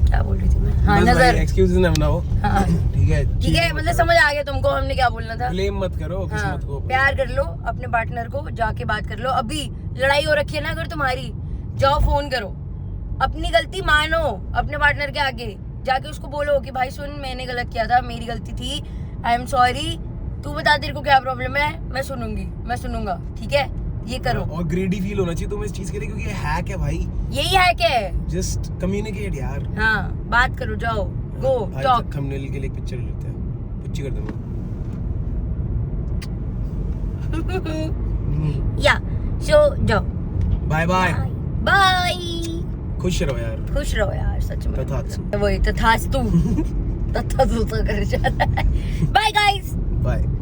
क्या बोल रही थी मैं? हाँ नजर, एक्सक्यूजेस ना बनाओ। हाँ ठीक है, मतलब समझ आ गया तुमको हमने क्या बोलना था। ब्लेम मत करो किस्मत को, प्यार कर लो अपने पार्टनर को, जाके बात कर लो। अभी लड़ाई हो रखी है ना अगर तुम्हारी, जाओ फोन करो, अपनी गलती मानो, अपने पार्टनर के आगे जाके उसको बोलो कि भाई सुन मैंने गलत किया था, मेरी गलती थी, आई एम सॉरी, तू बता तेरे को क्या प्रॉब्लम है, मैं सुनूंगा, ठीक है। ये करो। और ग्रेडी फील होना चाहिए तुम्हें इस चीज के लिए, क्योंकि ये हैक है भाई, यही हैक है। जस्ट कम्युनिकेट यार। हाँ बात करो, जाओ गो टॉक। थंबनेल के लिए पिक्चर लेते हैं, पिक्चर कर दूंगा। या सो जाओ, बाय बाय, बाय, खुश रहो यार, खुश रहो यार, सच में तथास्तु। वही तथास्तु तथास्तु कर जाता है। Bye guys. बाय।